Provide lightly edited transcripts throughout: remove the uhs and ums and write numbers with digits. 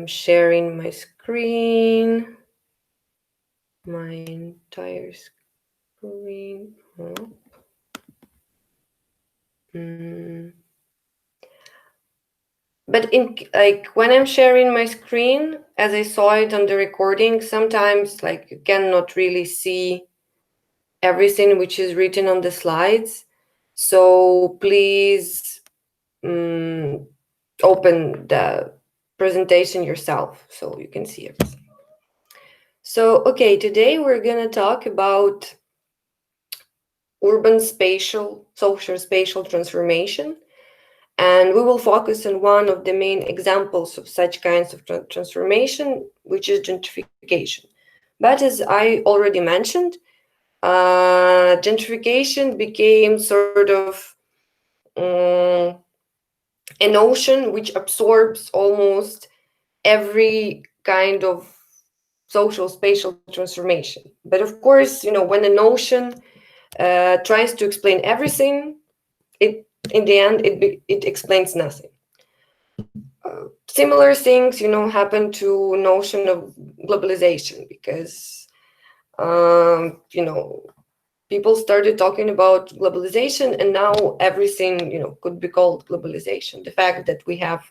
sharing my screen, my entire screen. Oh. But when I'm sharing my screen, as I saw it on the recording, sometimes like you cannot really see everything which is written on the slides. So please open the presentation yourself so you can see everything. So, okay, today we're going to talk about urban social spatial transformation. And we will focus on one of the main examples of such kinds of transformation, which is gentrification. But as I already mentioned, gentrification became sort of a notion which absorbs almost every kind of social spatial transformation. But of course, when a notion tries to explain everything, in the end it explains nothing. Similar things, happen to notion of globalization because, people started talking about globalization, and now everything, could be called globalization. The fact that we have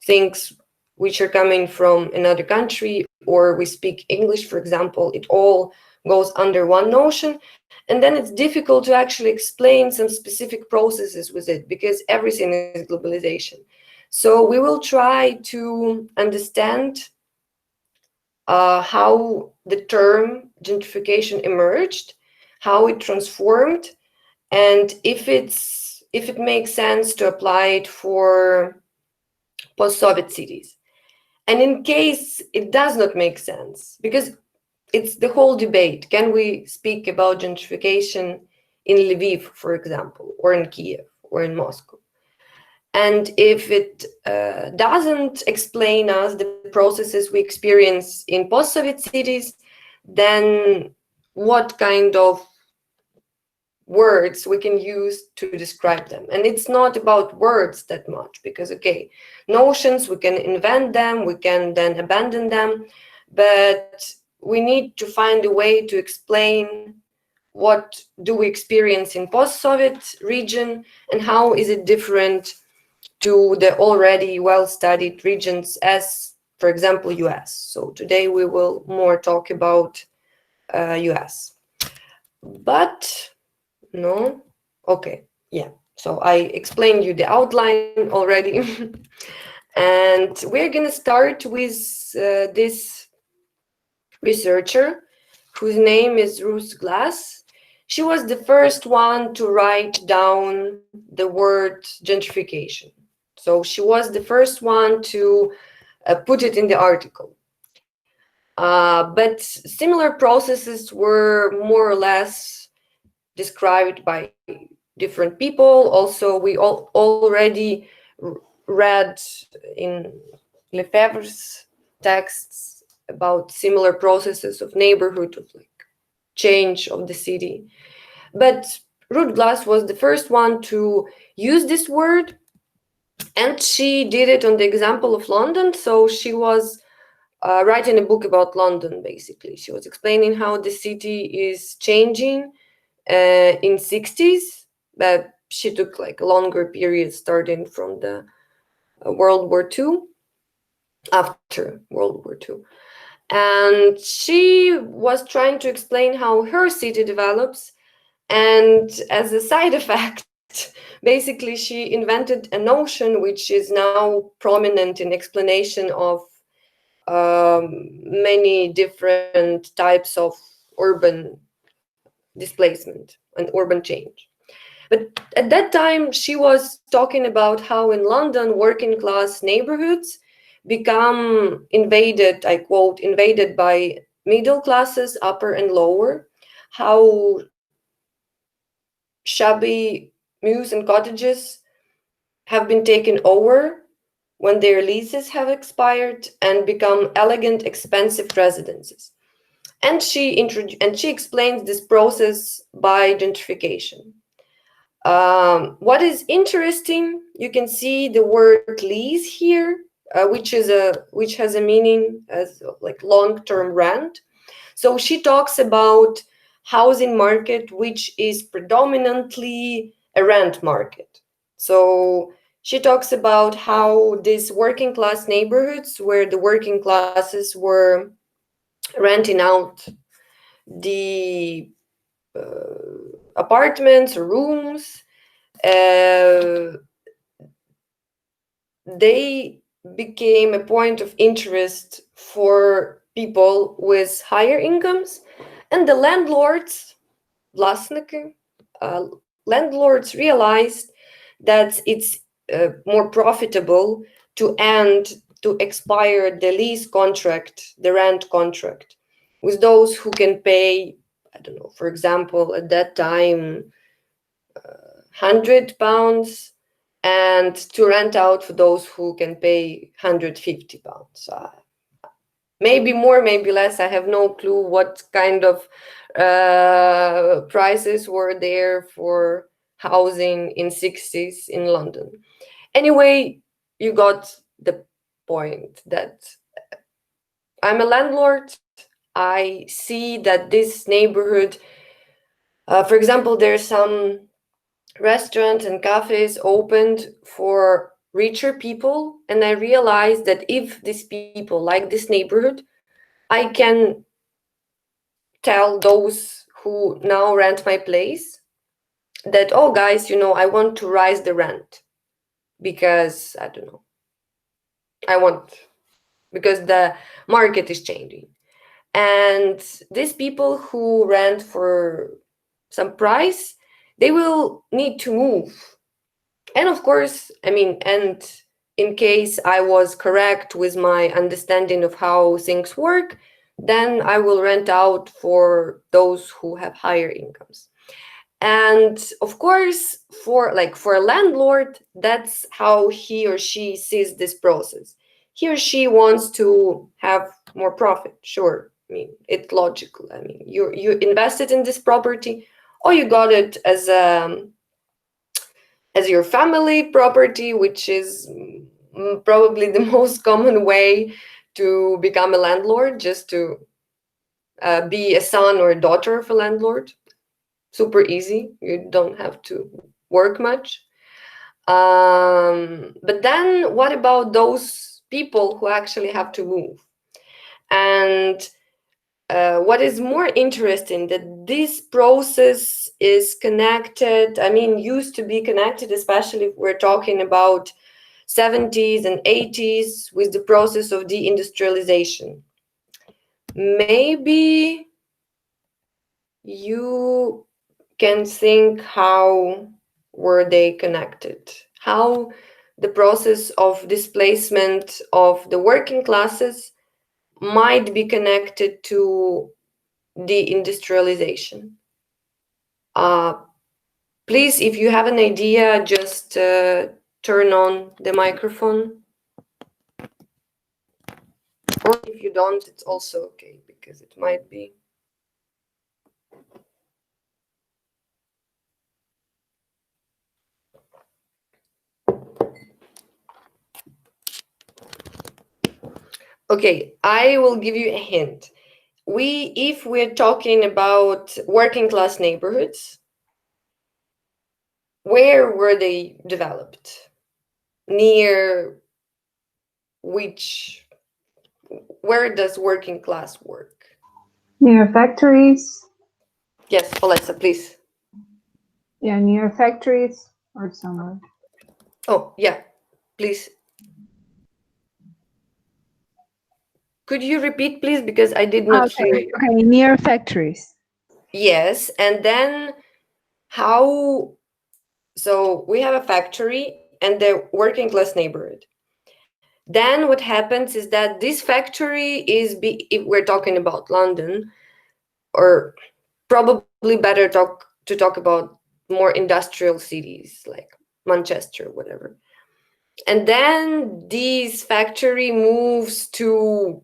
things which are coming from another country, or we speak English, for example, it all goes under one notion. And then it's difficult to actually explain some specific processes with it because everything is globalization. So we will try to understand how the term gentrification emerged, how it transformed, and if it makes sense to apply it for post-Soviet cities. And in case it does not make sense, because it's the whole debate, can we speak about gentrification in Lviv, for example, or in Kiev, or in Moscow? And if it doesn't explain us the processes we experience in post-Soviet cities, then what kind of words we can use to describe them? And it's not about words that much, because, okay, notions, we can invent them, we can then abandon them, but we need to find a way to explain what do we experience in post-Soviet region and how is it different to the already well-studied regions as, for example, US. So today we will more talk about US. But no, okay, yeah. So I explained you the outline already. And we're going to start with this researcher whose name is Ruth Glass. She was the first one to write down the word gentrification. So she was the first one to put it in the article. But similar processes were more or less described by different people. Also, we already read in Lefebvre's texts about similar processes of neighborhood, of like change of the city. But Ruth Glass was the first one to use this word, and she did it on the example of London. So she was writing a book about London, basically. She was explaining how the city is changing in 60s, but she took like a longer period starting from the World War II, after World War II. And she was trying to explain how her city develops. And as a side effect, basically, she invented a notion which is now prominent in explanation of many different types of urban displacement and urban change. But at that time, she was talking about how in London, working class neighborhoods become invaded, I quote, invaded by middle classes, upper and lower, how shabby mews and cottages have been taken over when their leases have expired and become elegant, expensive residences. And she explains this process by gentrification. What is interesting, you can see the word lease here which has a meaning as like long-term rent. So she talks about housing market which is predominantly a rent market. So she talks about how these working class neighborhoods where the working classes were renting out the apartments or rooms, uh, they became a point of interest for people with higher incomes, and the landlords, vlastniki, landlords realized that it's more profitable to end to expire the lease contract, the rent contract, with those who can pay, I don't know, for example, at that time, £100, and to rent out for those who can pay £150. Maybe more, maybe less. I have no clue what kind of prices were there for housing in 60s in London. Anyway, you got the point that I'm a landlord. I see that this neighborhood, for example, there's some restaurants and cafes opened for richer people, and I realized that if these people like this neighborhood, I can tell those who now rent my place that, oh guys, I want to rise the rent because I don't know, I want, because the market is changing. And these people who rent for some price, they will need to move. And of course, I mean, and in case I was correct with my understanding of how things work, then I will rent out for those who have higher incomes. And of course, for a landlord, that's how he or she sees this process. He or she wants to have more profit. Sure, I mean, it's logical. I mean, you invested in this property, or you got it as your family property, which is probably the most common way to become a landlord, just to be a son or a daughter of a landlord. Super easy. You don't have to work much. But then what about those people who actually have to move? And what is more interesting, that this process is connected, I mean, used to be connected, especially if we're talking about 70s and 80s, with the process of deindustrialization. Maybe you can think how were they connected? How the process of displacement of the working classes might be connected to deindustrialization. Uh, Please, if you have an idea, just turn on the microphone. Or if you don't, it's also okay, because it might be. Okay, I will give you a hint. If we're talking about working class neighborhoods, where were they developed? Near which, where does working class work? Near factories. Yes, Alessa, please. Yeah, near factories or somewhere. Oh, yeah, please. Could you repeat, please, because I did not hear Okay, you. okay, near factories. Yes, and then how? So we have a factory and the working class neighborhood. Then what happens is that this factory if we're talking about London, or probably better to talk about more industrial cities like Manchester, whatever. And then this factory moves to,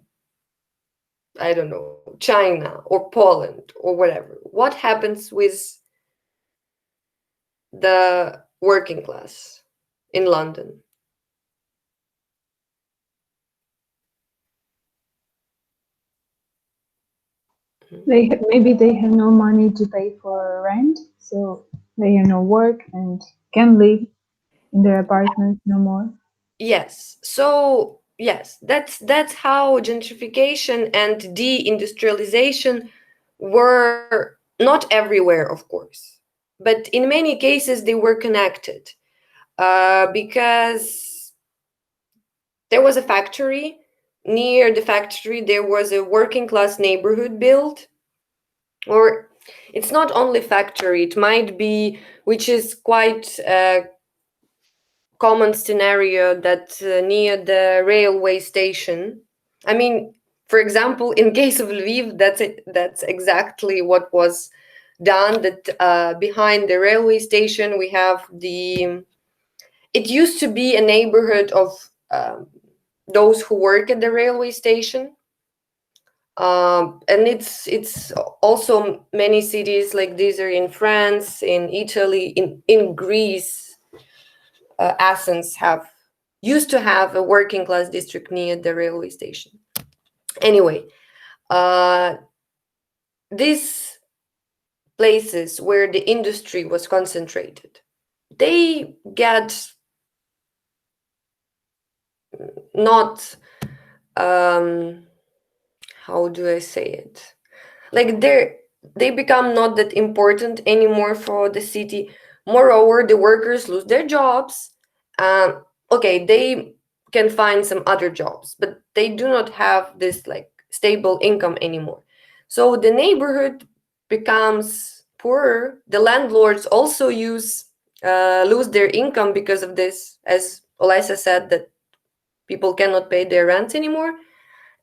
I don't know, China or Poland or whatever. What happens with the working class in London? Maybe they have no money to pay for rent, so they have no work and can live in their apartments no more. Yes. So yes, that's how gentrification and deindustrialization were not everywhere, of course, but in many cases they were connected. Because there was a factory. Near the factory, there was a working class neighborhood built, or it's not only factory. It might be, which is quite common scenario, that near the railway station. I mean, for example, in case of Lviv, that's exactly what was done. That behind the railway station, we have the. It used to be a neighborhood of those who work at the railway station. And it's also many cities like these are in France, in Italy, in Greece. Athens have used to have a working class district near the railway station. Anyway, uh, these places where the industry was concentrated, they get not how do I say it? Like they become not that important anymore for the city. Moreover, the workers lose their jobs. Okay, they can find some other jobs, but they do not have this like stable income anymore. So the neighborhood becomes poorer. The landlords also lose their income because of this, as Olisa said, that people cannot pay their rent anymore,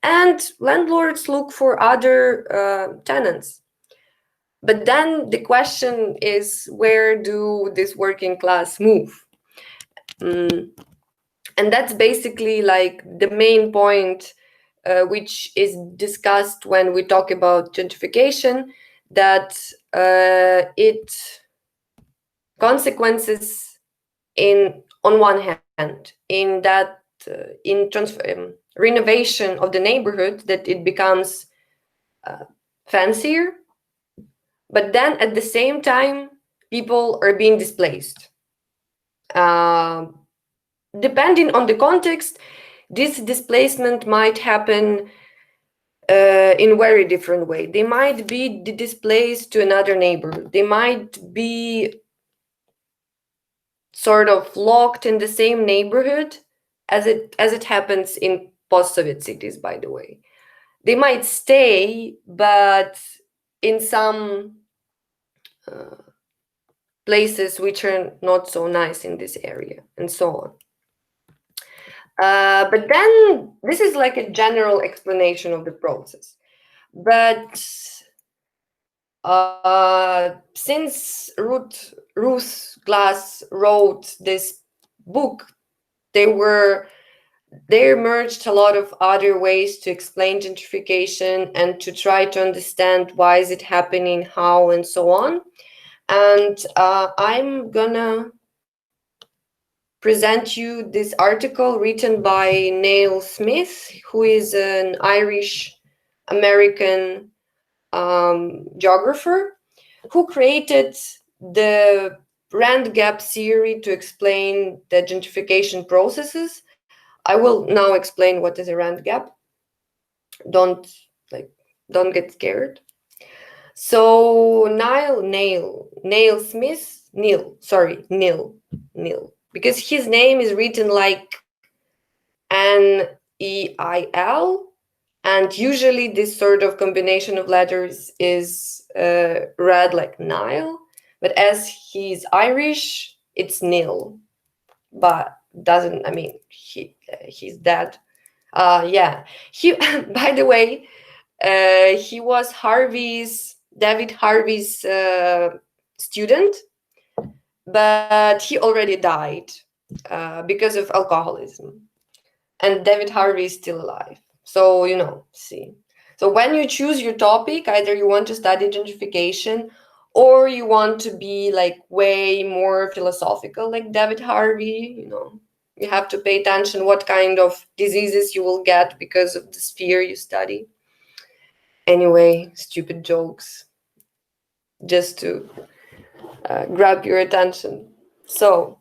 and landlords look for other tenants. But then the question is, where do this working class move? Mm, and that's basically like the main point, which is discussed when we talk about gentrification, that it consequences in on one hand in that renovation of the neighborhood, that it becomes fancier, but then at the same time people are being displaced. uh, Depending on the context, this displacement might happen in very different way. They might be displaced to another neighborhood. They might be sort of locked in the same neighborhood, as it happens in post-Soviet cities, by the way. They might stay, but in some uh, places which are not so nice in this area, and so on. But then this is like a general explanation of the process. But since Ruth Glass wrote this book, they were they emerged a lot of other ways to explain gentrification and to try to understand why is it happening, how, and so on. And I'm gonna present you this article written by Neil Smith, who is an Irish American geographer who created the rent gap theory to explain the gentrification processes. I will now explain what is a rent gap. Don't like don't get scared. So Neil, because his name is written like Neil, and usually this sort of combination of letters is read like Nile, but as he's Irish, it's Neil. But doesn't I mean he's dead. Yeah, he. By the way, he was David Harvey's student, but he already died because of alcoholism. And David Harvey is still alive. So, see. So when you choose your topic, either you want to study gentrification or you want to be like way more philosophical like David Harvey, you have to pay attention what kind of diseases you will get because of the sphere you study. Anyway, stupid jokes, just to grab your attention. So,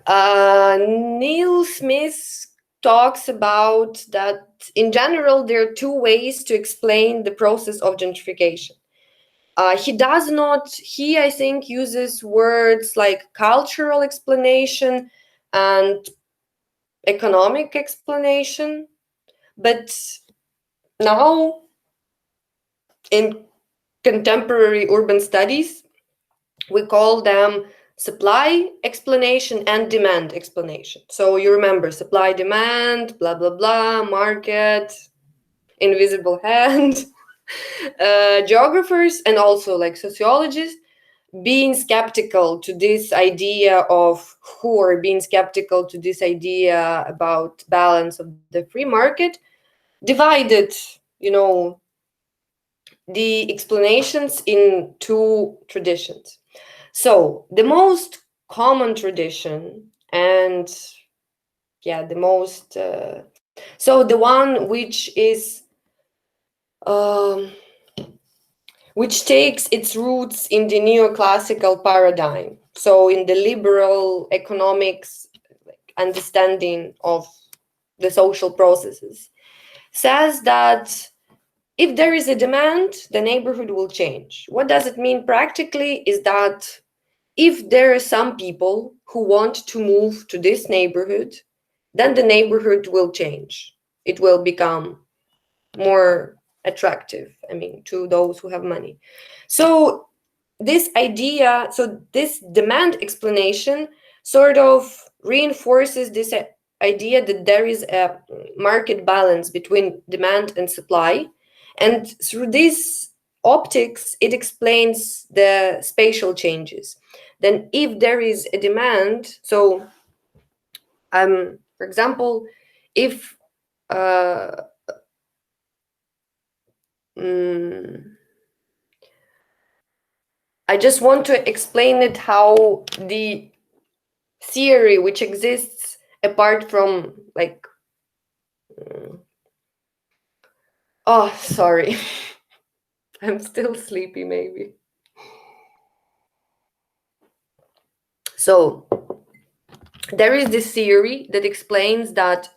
Neil Smith talks about that in general, there are two ways to explain the process of gentrification. He, I think, uses words like cultural explanation and economic explanation. But now, in contemporary urban studies, we call them supply explanation and demand explanation. So you remember supply, demand, blah, blah, blah, market, invisible hand. Geographers and also like sociologists being skeptical to this idea of who are being skeptical to this idea about balance of the free market divided, you know, the explanations in two traditions. So the most common tradition, and yeah, the most so the one um, which takes its roots in the neoclassical paradigm, so in the liberal economics understanding of the social processes, says that if there is a demand, the neighborhood will change. What does it mean practically is that if there are some people who want to move to this neighborhood, then the neighborhood will change. It will become more attractive, I mean, to those who have money. So this demand explanation sort of reinforces this idea that there is a market balance between demand and supply. And through this optics, it explains the spatial changes. Then if there is a demand, so for example, if uh, mm, I just want to explain it how the theory which exists apart from like oh, sorry. I'm still sleepy maybe. So there is this theory that explains that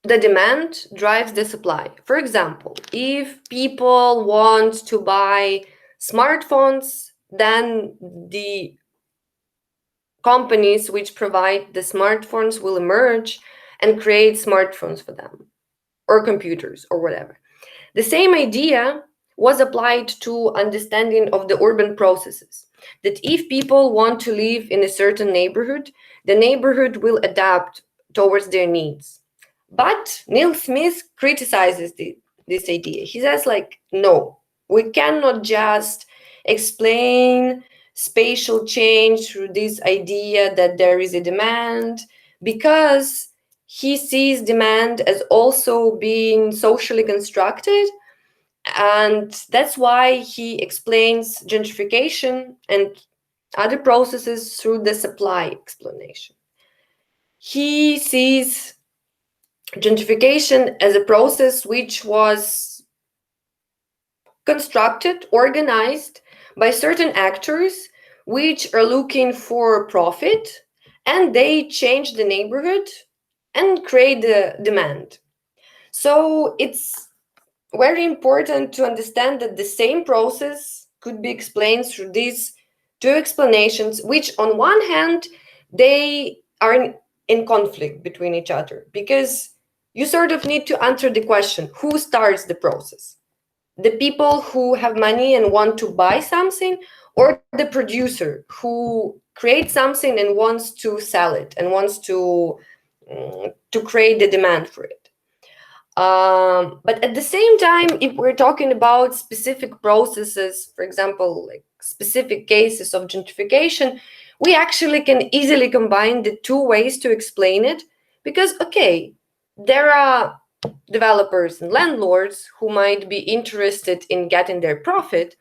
the demand drives the supply. For example, if people want to buy smartphones, then the companies which provide the smartphones will emerge and create smartphones for them, or computers, or whatever. The same idea was applied to understanding of the urban processes, that if people want to live in a certain neighborhood, the neighborhood will adapt towards their needs. But Neil Smith criticizes this idea. He says, like, no, we cannot just explain spatial change through this idea that there is a demand, because he sees demand as also being socially constructed. And that's why he explains gentrification and other processes through the supply explanation. He sees gentrification as a process which was constructed, organized by certain actors which are looking for profit, and they change the neighborhood and create the demand. So it's very important to understand that the same process could be explained through these two explanations, which on one hand, they are in conflict between each other, because you sort of need to answer the question, who starts the process? The people who have money and want to buy something, or the producer who creates something and wants to sell it and wants to create the demand for it. But at the same time, if we're talking about specific processes, for example, like specific cases of gentrification, we actually can easily combine the two ways to explain it, because, okay, there are developers and landlords who might be interested in getting their profit,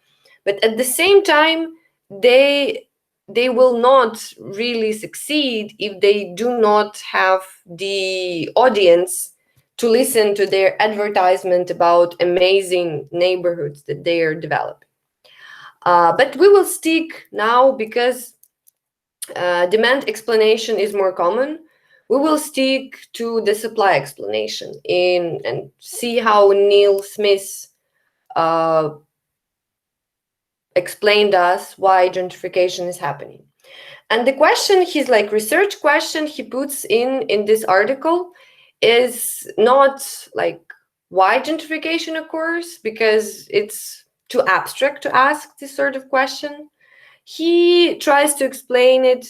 but at the same time, they will not really succeed if they do not have the audience to listen to their advertisement about amazing neighborhoods that they are developing. But we will stick now, because demand explanation is more common. We will stick to the supply explanation and see how Neil Smith explained us why gentrification is happening. And the question, his like research question he puts in this article is not like why gentrification occurs, because it's too abstract to ask this sort of question. He tries to explain it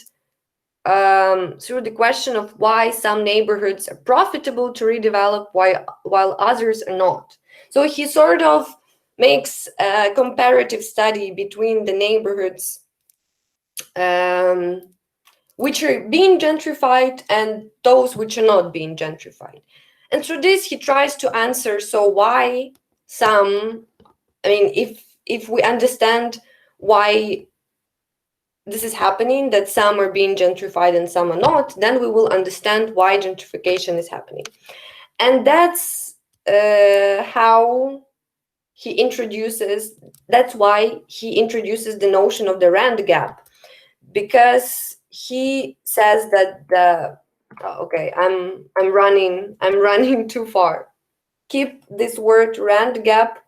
through the question of why some neighborhoods are profitable to redevelop while others are not. So he sort of makes a comparative study between the neighborhoods which are being gentrified and those which are not being gentrified. And through this, he tries to answer, so why some, I mean, if we understand why this is happening, that some are being gentrified and some are not, then we will understand why gentrification is happening. And that's how he introduces, that's why he introduces the notion of the rent gap, because he says that the okay, I'm running too far. Keep this word rent gap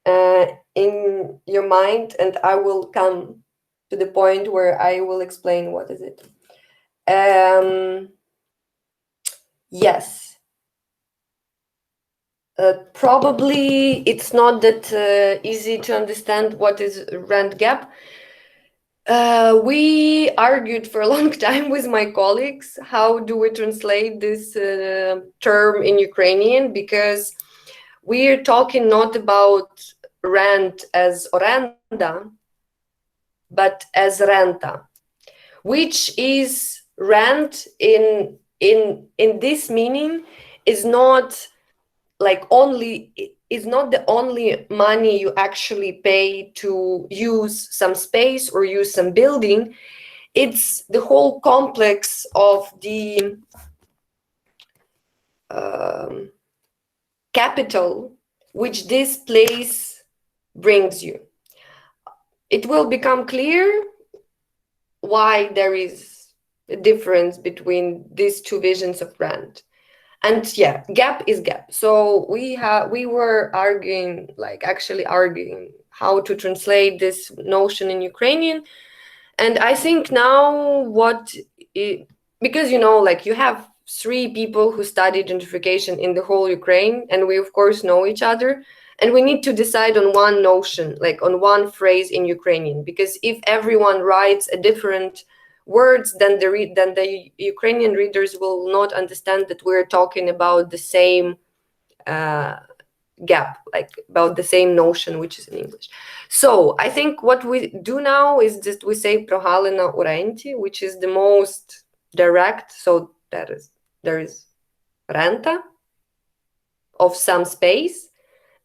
in your mind, and I will come to the point where I will explain what is it. Yes. Probably it's not that easy to understand what is rent gap. We argued for a long time with my colleagues, how do we translate this term in Ukrainian, because we're talking not about rent as orenda, but as renta, which is rent in this meaning is not like only, is not the only money you actually pay to use some space or use some building. It's the whole complex of the capital which this place brings you. It will become clear why there is a difference between these two visions of rent. And yeah, gap is gap. So we were arguing, like actually arguing how to translate this notion in Ukrainian. And I think now because like you have 3 people who study gentrification in the whole Ukraine, and we of course know each other, and we need to decide on one notion, like on one phrase in Ukrainian, because if everyone writes a different words, then the Ukrainian readers will not understand that we're talking about the same gap, like about the same notion which is in English. So I think what we do now is just we say prohalina orenti, which is the most direct. So there is renta of some space,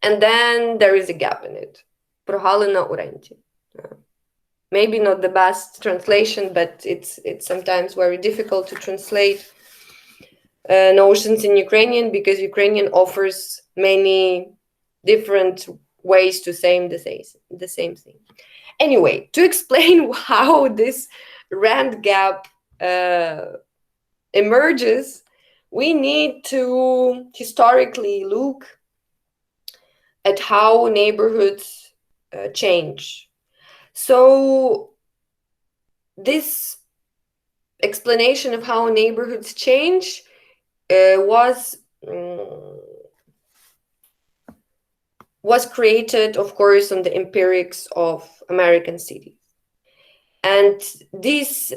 and then there is a gap in it. Prohalina orenti. Maybe not the best translation, but it's sometimes very difficult to translate notions in Ukrainian, because Ukrainian offers many different ways to say the same thing. Anyway, to explain how this rent gap emerges, we need to historically look at how neighborhoods change. So this explanation of how neighborhoods change was created, of course, on the empirics of American cities. And these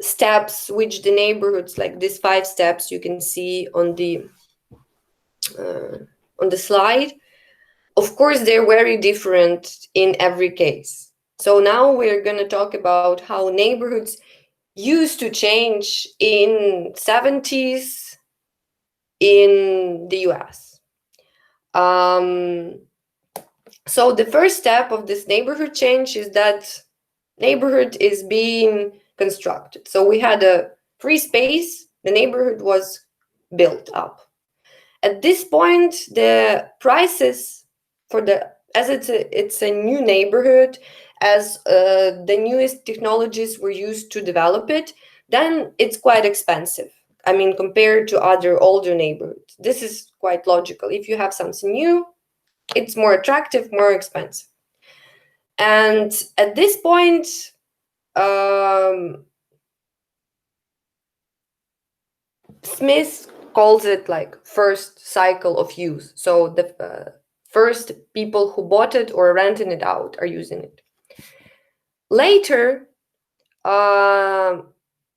steps, which the neighborhoods, like these 5 steps you can see on the slide, of course, they're very different in every case. So now we're going to talk about how neighborhoods used to change in 70s in the US. So the first step of this neighborhood change is that neighborhood is being constructed. So we had a free space, the neighborhood was built up. At this point, the prices for as it's a new neighborhood, as the newest technologies were used to develop it, then it's quite expensive. I mean, compared to other older neighborhoods. This is quite logical. If you have something new, it's more attractive, more expensive. And at this point, Smith calls it like first cycle of use. So the first people who bought it or renting it out are using it. Later,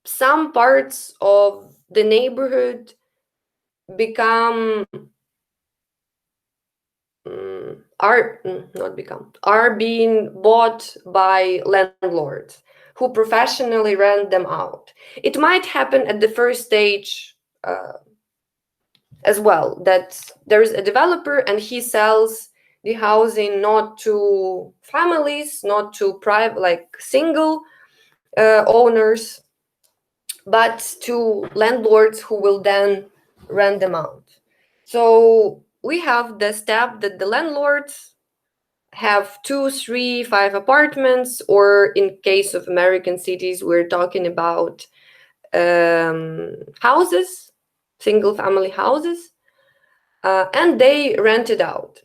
some parts of the neighborhood are being bought by landlords who professionally rent them out. It might happen at the first stage as well, that there's a developer and he sells the housing not to families, not to private, like single owners, but to landlords who will then rent them out. So we have the step that the landlords have 2, 3, 5 apartments, or in case of American cities, we're talking about houses, single family houses, and they rent it out.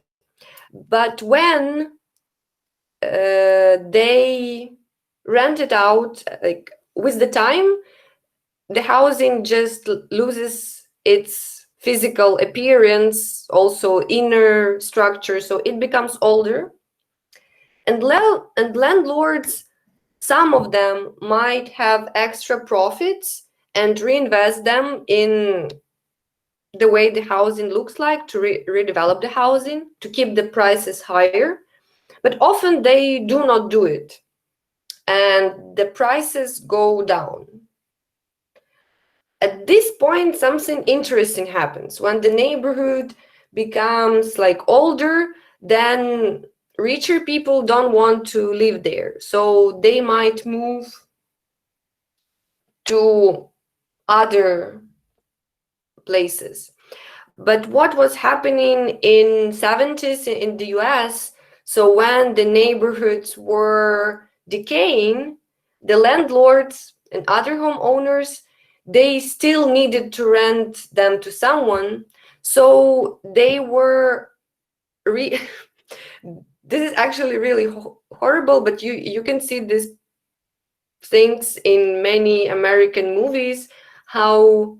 But when they rent it out, like with the time, the housing just loses its physical appearance, also inner structure, so it becomes older. And landlords, some of them might have extra profits and reinvest them in the way the housing looks like, to redevelop the housing, to keep the prices higher. But often they do not do it, and the prices go down. At this point, something interesting happens. When the neighborhood becomes like older, then richer people don't want to live there. So they might move to other places. But what was happening in 70s in the US, so when the neighborhoods were decaying, the landlords and other homeowners, they still needed to rent them to someone. So they were this is actually really horrible, but you can see these things in many American movies, how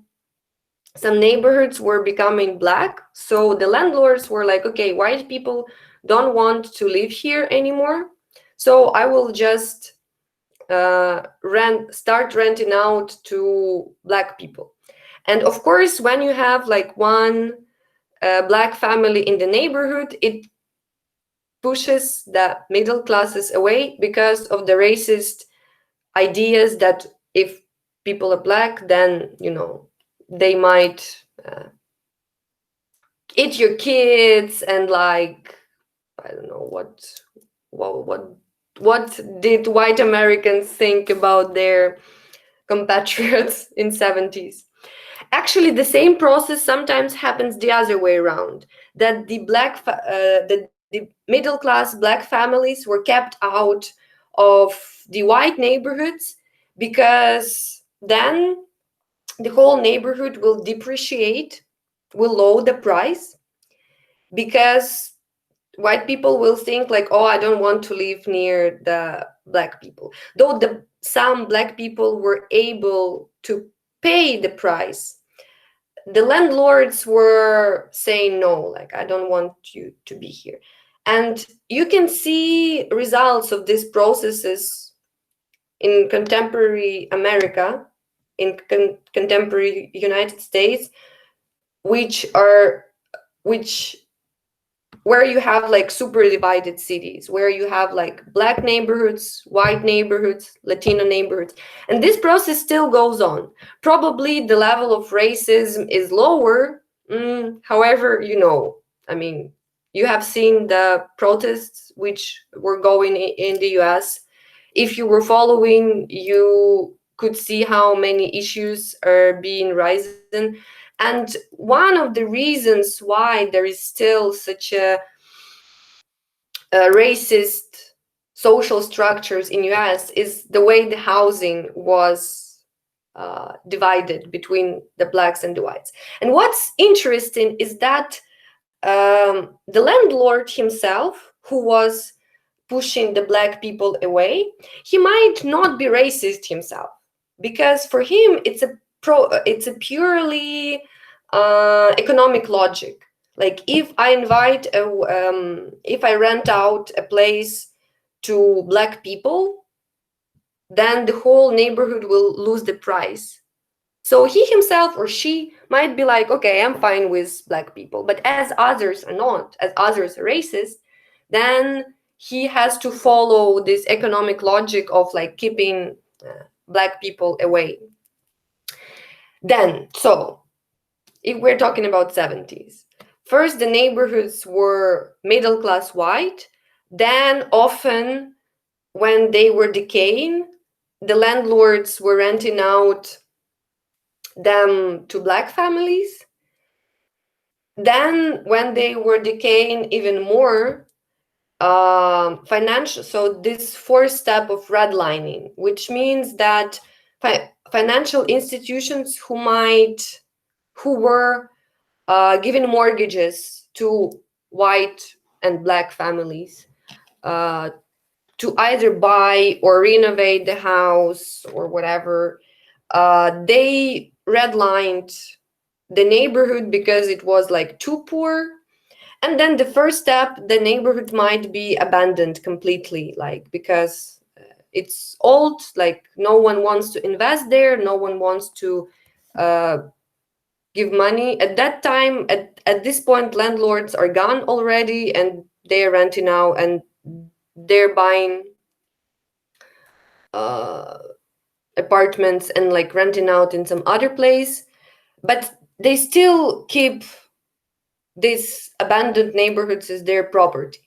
some neighborhoods were becoming black. So the landlords were like, okay, white people don't want to live here anymore, so I will just start renting out to black people. And of course, when you have like one black family in the neighborhood, it pushes the middle classes away because of the racist ideas that if people are black, then they might eat your kids, and like, I don't know what did white Americans think about their compatriots in 70s. Actually, the same process sometimes happens the other way around, that the middle class black families were kept out of the white neighborhoods, because then the whole neighborhood will depreciate, will lower the price, because white people will think like, oh, I don't want to live near the black people. Though some black people were able to pay the price, the landlords were saying no, like, I don't want you to be here. And you can see results of these processes in contemporary America, in contemporary United States, where you have like super divided cities, where you have like black neighborhoods, white neighborhoods, Latino neighborhoods. And this process still goes on. Probably the level of racism is lower. However, I mean, you have seen the protests which were going in the US. If you were following, you could see how many issues are being risen. And one of the reasons why there is still such a racist social structures in US is the way the housing was divided between the blacks and the whites. And what's interesting is that the landlord himself, who was pushing the black people away, he might not be racist himself, because for him it's a purely economic logic. Like if I rent out a place to black people, then the whole neighborhood will lose the price. So he himself or she might be like, okay, I'm fine with black people, but as others are not, as others are racist, then he has to follow this economic logic of like keeping black people away. Then, so if we're talking about 70s, first the neighborhoods were middle class white, then often when they were decaying, the landlords were renting out them to black families. Then when they were decaying even more, financial, so this fourth step of redlining, which means that financial institutions who were giving mortgages to white and black families uh, to either buy or renovate the house or whatever, they redlined the neighborhood because it was like too poor. And then the first step, the neighborhood might be abandoned completely, like because it's old, like no one wants to invest there, no one wants to uh, give money. At that time, at this point, landlords are gone already and they're renting now and they're buying uh, apartments and like renting out in some other place. But they still keep these abandoned neighborhoods as their property.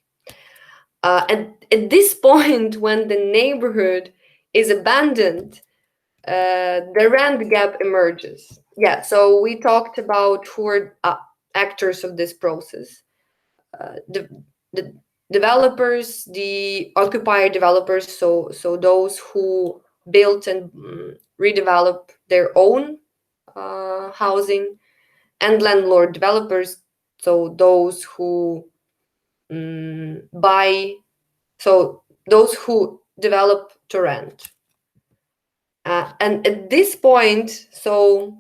And at this point, when the neighborhood is abandoned, the rent gap emerges. Yeah, so we talked about who are actors of this process. The developers, the occupier developers, so those who built and redevelop their own housing, and landlord developers, so those who buy, so those who develop to rent. And at this point, so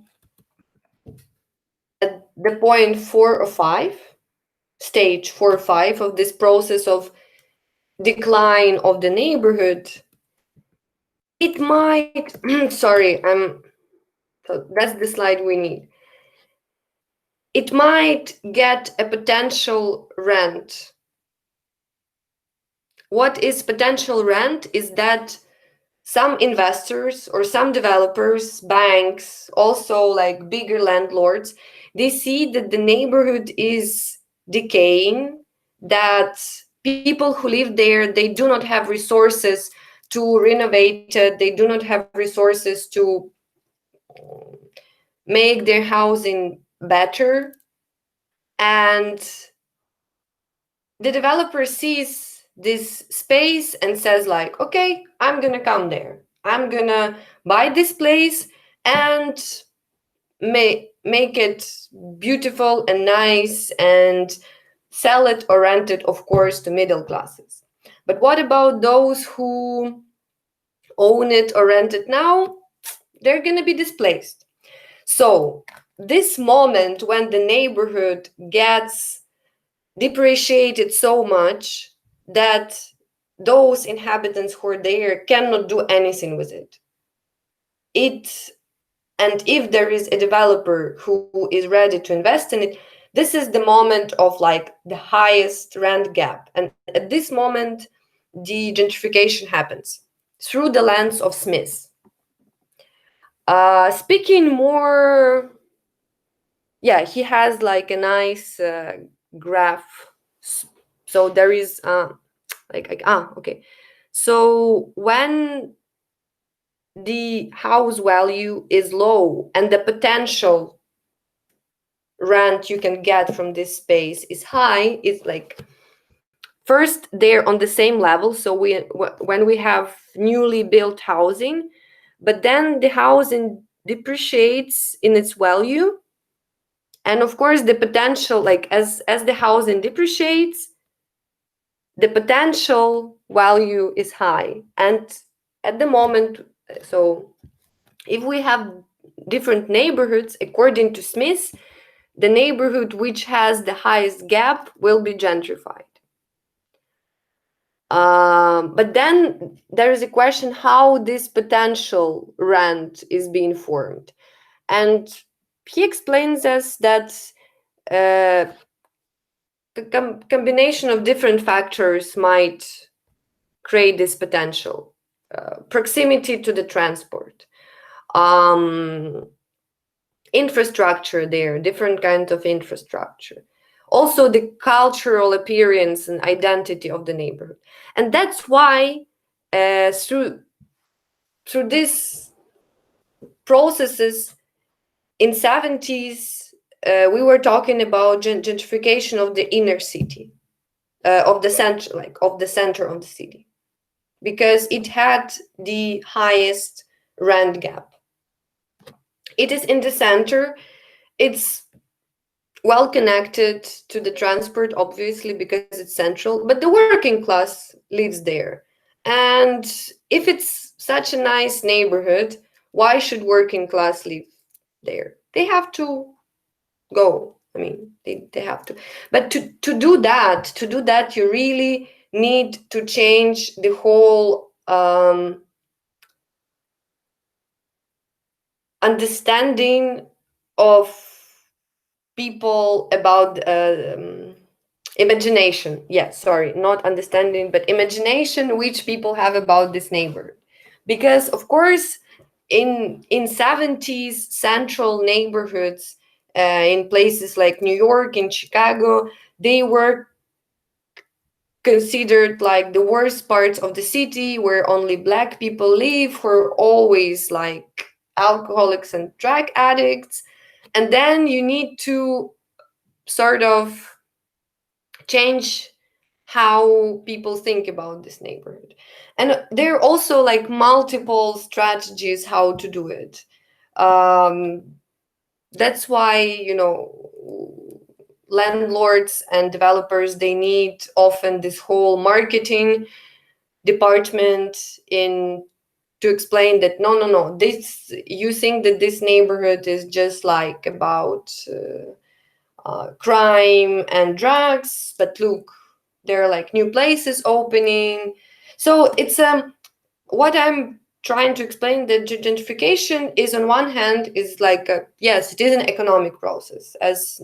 at the point 4 or 5, stage 4 or 5 of this process of decline of the neighborhood, it might, sorry, so that's the slide we need. It might get a potential rent. What is potential rent is that some investors or some developers, banks, also like bigger landlords, they see that the neighborhood is decaying, that people who live there, they do not have resources to renovate it, they do not have resources to make their housing better. And the developer sees this space and says like, okay, I'm gonna come there, I'm gonna buy this place and make it beautiful and nice and sell it or rent it, of course, to middle classes. But what about those who own it or rent it now? They're gonna be displaced. So this moment when the neighborhood gets depreciated so much that those inhabitants who are there cannot do anything with it. And if there is a developer who is ready to invest in it, this is the moment of like the highest rent gap. And at this moment, the gentrification happens through the lens of Smith. Speaking more, yeah, he has like a nice graph. So there is okay. So when the house value is low and the potential rent you can get from this space is high, it's like first they're on the same level. So when we have newly built housing, but then the housing depreciates in its value, and of course the potential, like as the housing depreciates, the potential value is high. And at the moment, so if we have different neighborhoods, according to Smith, the neighborhood which has the highest gap will be gentrified. But then there is a question how this potential rent is being formed. And he explains us that the combination of different factors might create this potential. Proximity to the transport, infrastructure there, different kinds of infrastructure. Also the cultural appearance and identity of the neighborhood. And that's why through these processes in 70s, we were talking about gentrification of the inner city, of the center, like of the center of the city, because it had the highest rent gap. It is in the center. It's well connected to the transport, obviously, because it's central, but the working class lives there. And if it's such a nice neighborhood, why should working class live there? They have to go. I mean, they have to. But to do that, you really need to change the whole understanding of people about imagination. Yes, sorry, not understanding, but imagination which people have about this neighborhood. Because of course, in 70s central neighborhoods, in places like New York, in Chicago, they were considered like the worst parts of the city, where only Black people live, who are always like alcoholics and drug addicts. And then you need to sort of change how people think about this neighborhood. And there are also like multiple strategies how to do it. That's why, landlords and developers, they need often this whole marketing department in to explain that no, this, you think that this neighborhood is just like about crime and drugs, but look, there are like new places opening. So it's what I'm trying to explain, that gentrification is on one hand is like yes, it is an economic process, as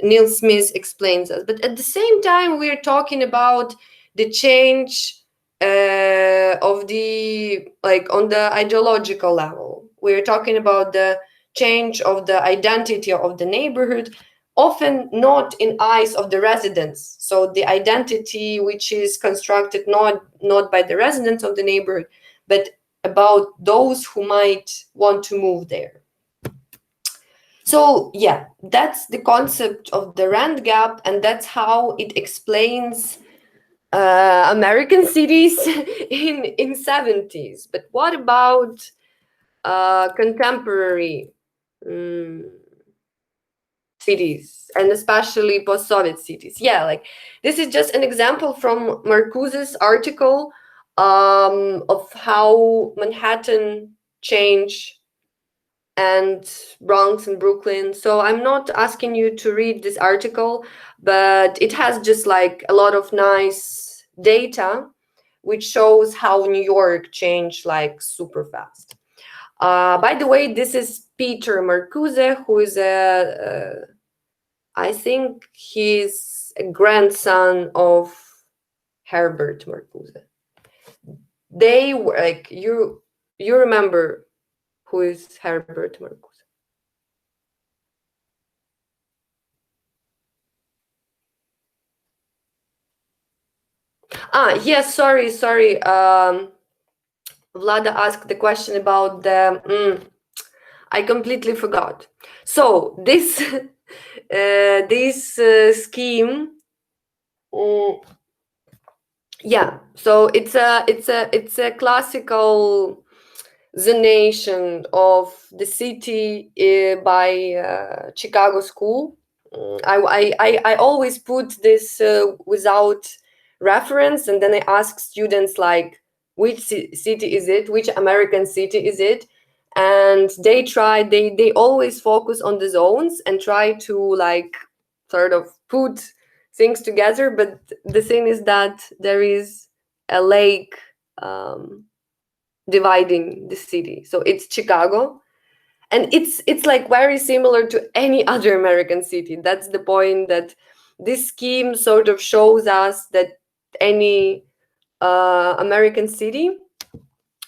Neil Smith explains us, but at the same time we're talking about the change of the, like, on the ideological level. We're talking about the change of the identity of the neighborhood, often not in eyes of the residents. So the identity which is constructed not by the residents of the neighborhood, but about those who might want to move there. So yeah, that's the concept of the rent gap, and that's how it explains American cities in 70s. But what about contemporary cities, and especially post-Soviet cities? Yeah, like this is just an example from Marcuse's article of how Manhattan changed, and Bronx and Brooklyn. So I'm not asking you to read this article, but it has just like a lot of nice data which shows how New York changed like super fast. By the way, this is Peter Marcuse, who is I think he's a grandson of Herbert Marcuse. They were like, you remember who is Herbert Marcuse? Yes, sorry. Vlada asked the question about the I completely forgot. So this this scheme, yeah. So it's a classical zonation of the city by Chicago School. I always put this without reference, and then I ask students like, which city is it? Which American city is it? And they always focus on the zones and try to like sort of put things together. But the thing is that there is a lake dividing the city. So it's Chicago, and it's like very similar to any other American city. That's the point, that this scheme sort of shows us that any American city,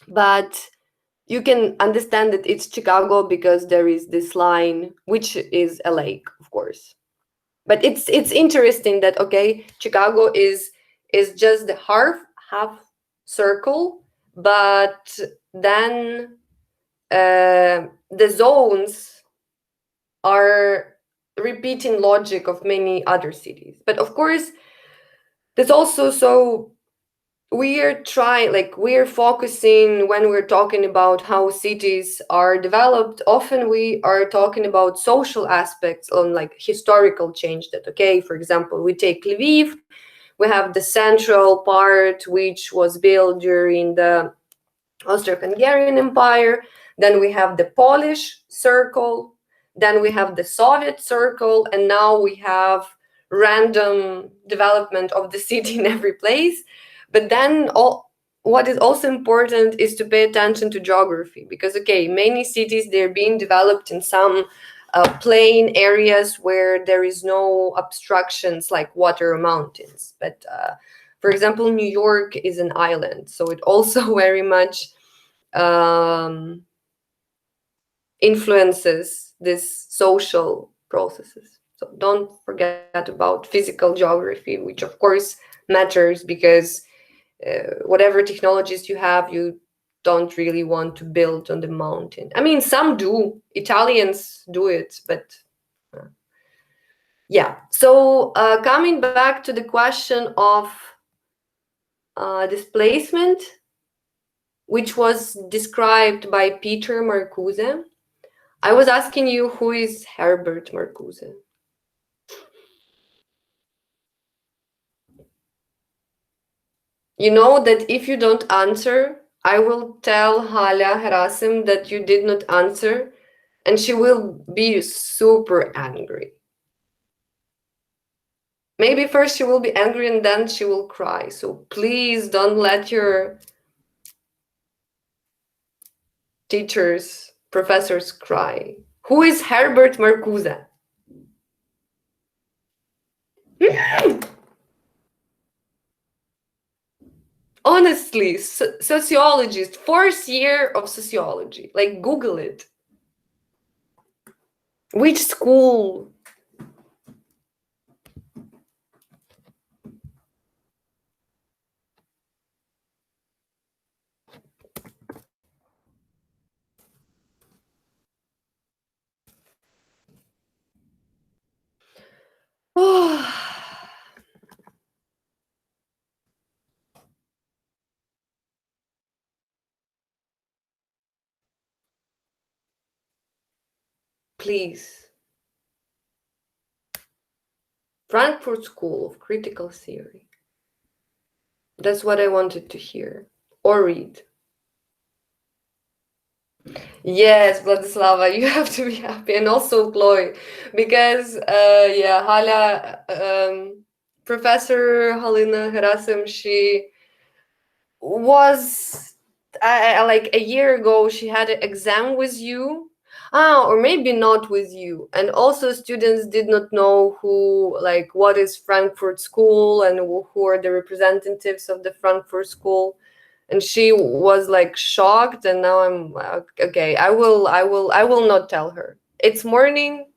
but you can understand that it's Chicago because there is this line, which is a lake, of course. But it's interesting that, okay, Chicago is just the half circle, but then the zones are repeating logic of many other cities. But of course, there's also, so we're focusing, when we're talking about how cities are developed, often we are talking about social aspects on like historical change. That, okay, for example, we take Lviv, we have the central part which was built during the Austro-Hungarian Empire. Then we have the Polish circle. Then we have the Soviet circle. And now we have random development of the city in every place. But then what is also important is to pay attention to geography. Because, okay, many cities, they're being developed in some plain areas where there is no obstructions like water or mountains. But for example, New York is an island. So it also very much influences these social processes. So don't forget about physical geography, which of course matters, because whatever technologies you have, you don't really want to build on the mountain. I mean, some do. Italians do it, but yeah. So coming back to the question of displacement, which was described by Peter Marcuse. I was asking you, who is Herbert Marcuse? You know that if you don't answer, I will tell Hala Herasim that you did not answer, and she will be super angry. Maybe first she will be angry and then she will cry. So please don't let your teachers, professors cry. Who is Herbert Marcuse? Honestly, sociologist, fourth year of sociology. Like, Google it. Which school? Please. Frankfurt School of Critical Theory. That's what I wanted to hear or read. Yes, Vladislava, you have to be happy, and also Chloe, because yeah, Hala, Professor Halina Herasim, she was like a year ago. She had an exam with you, or maybe not with you, and also students did not know what is Frankfurt School and who are the representatives of the Frankfurt School. And she was like shocked, and now I'm okay. I will not tell her. It's morning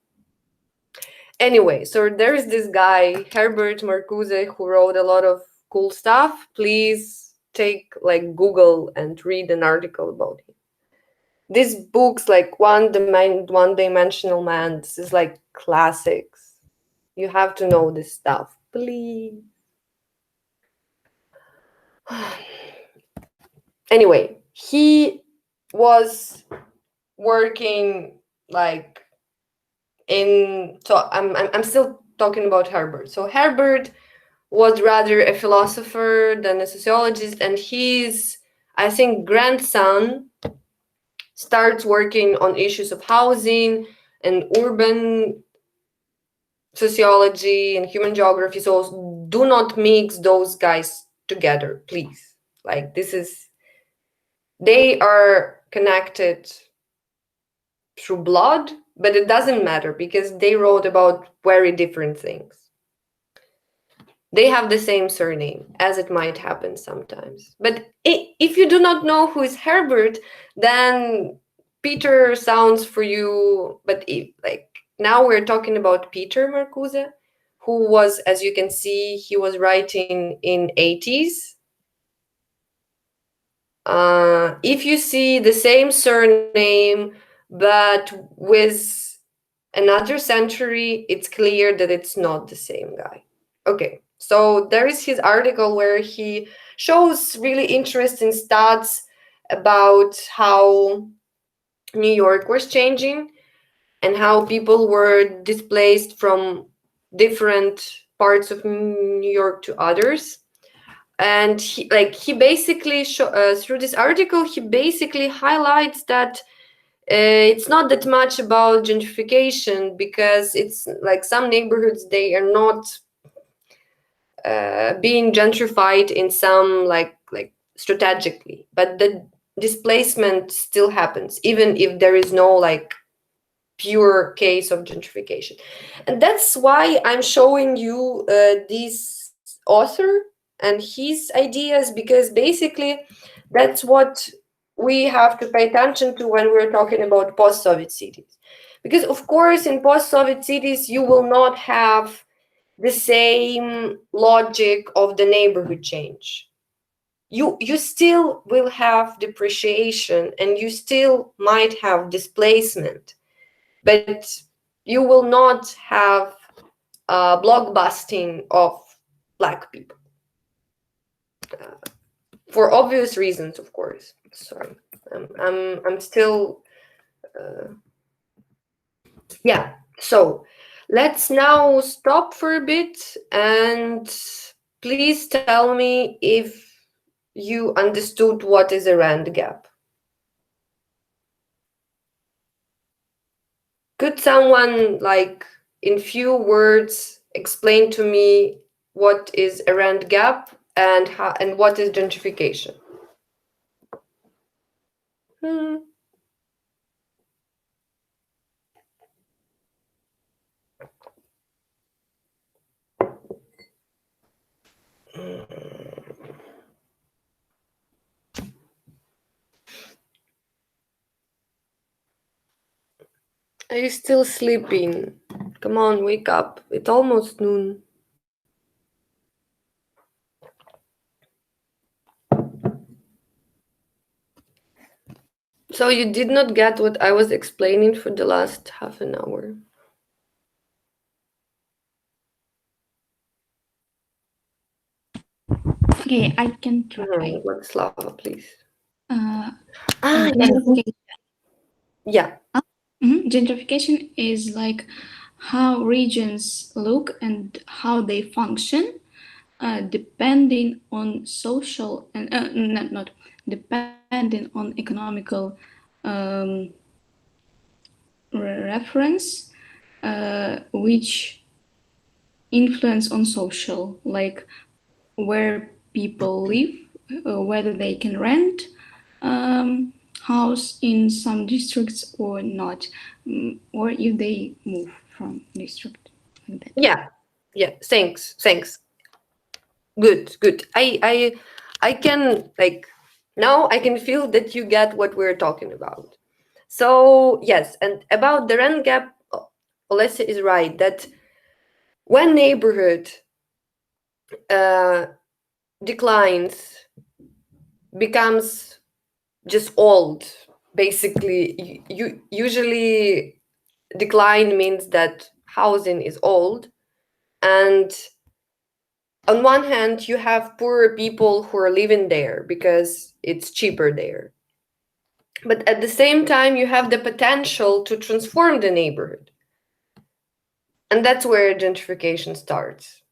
anyway. So there is this guy Herbert Marcuse who wrote a lot of cool stuff. Please take like Google and read an article about him. these books like One Dimensional Man, this is like classics. You have to know this stuff, please. Anyway, he was working like I'm still talking about Herbert. So Herbert was rather a philosopher than a sociologist, and his, I think, grandson starts working on issues of housing and urban sociology and human geography. So do not mix those guys together, please. Like, this is, they are connected through blood, but it doesn't matter because they wrote about very different things. They have the same surname, as it might happen sometimes. But if you do not know who is Herbert, then Peter sounds for you. But if, like, now we're talking about Peter Marcuse, who was, as you can see, he was writing in 80s. If you see the same surname, but with another century, it's clear that it's not the same guy. Okay, so there is his article where he shows really interesting stats about how New York was changing and how people were displaced from different parts of New York to others. And he basically through this article he basically highlights that it's not that much about gentrification, because it's like some neighborhoods, they are not being gentrified in some like strategically, but the displacement still happens even if there is no like pure case of gentrification. And that's why I'm showing you this author and his ideas, because basically that's what we have to pay attention to when we're talking about post-Soviet cities. Because of course in post-Soviet cities you will not have the same logic of the neighborhood change. You still will have depreciation and you still might have displacement, but you will not have blockbusting of black people, for obvious reasons, of course. Sorry, I'm still yeah. So let's now stop for a bit and please tell me if you understood what is a rand gap. Could someone, like, in few words, explain to me what is a rent gap and how and what is gentrification? Hmm. Are you still sleeping? Come on, wake up. It's almost noon. So you did not get what I was explaining for the last half an hour. Okay, I can try. What's lava, please? Yes. Yes. Yeah. Gentrification is like how regions look and how they function, depending on social and not depending on economical um, reference, which influence on social, like where people live, whether they can rent house in some districts or not, or if they move from district like that. Yeah. Thanks. Good. I can, like, now I can feel that you get what we're talking about. So yes, and about the rent gap, Olesya is right that when neighborhood declines, becomes just old, basically, you usually decline means that housing is old, and on one hand you have poorer people who are living there because it's cheaper there, but at the same time you have the potential to transform the neighborhood, and that's where gentrification starts.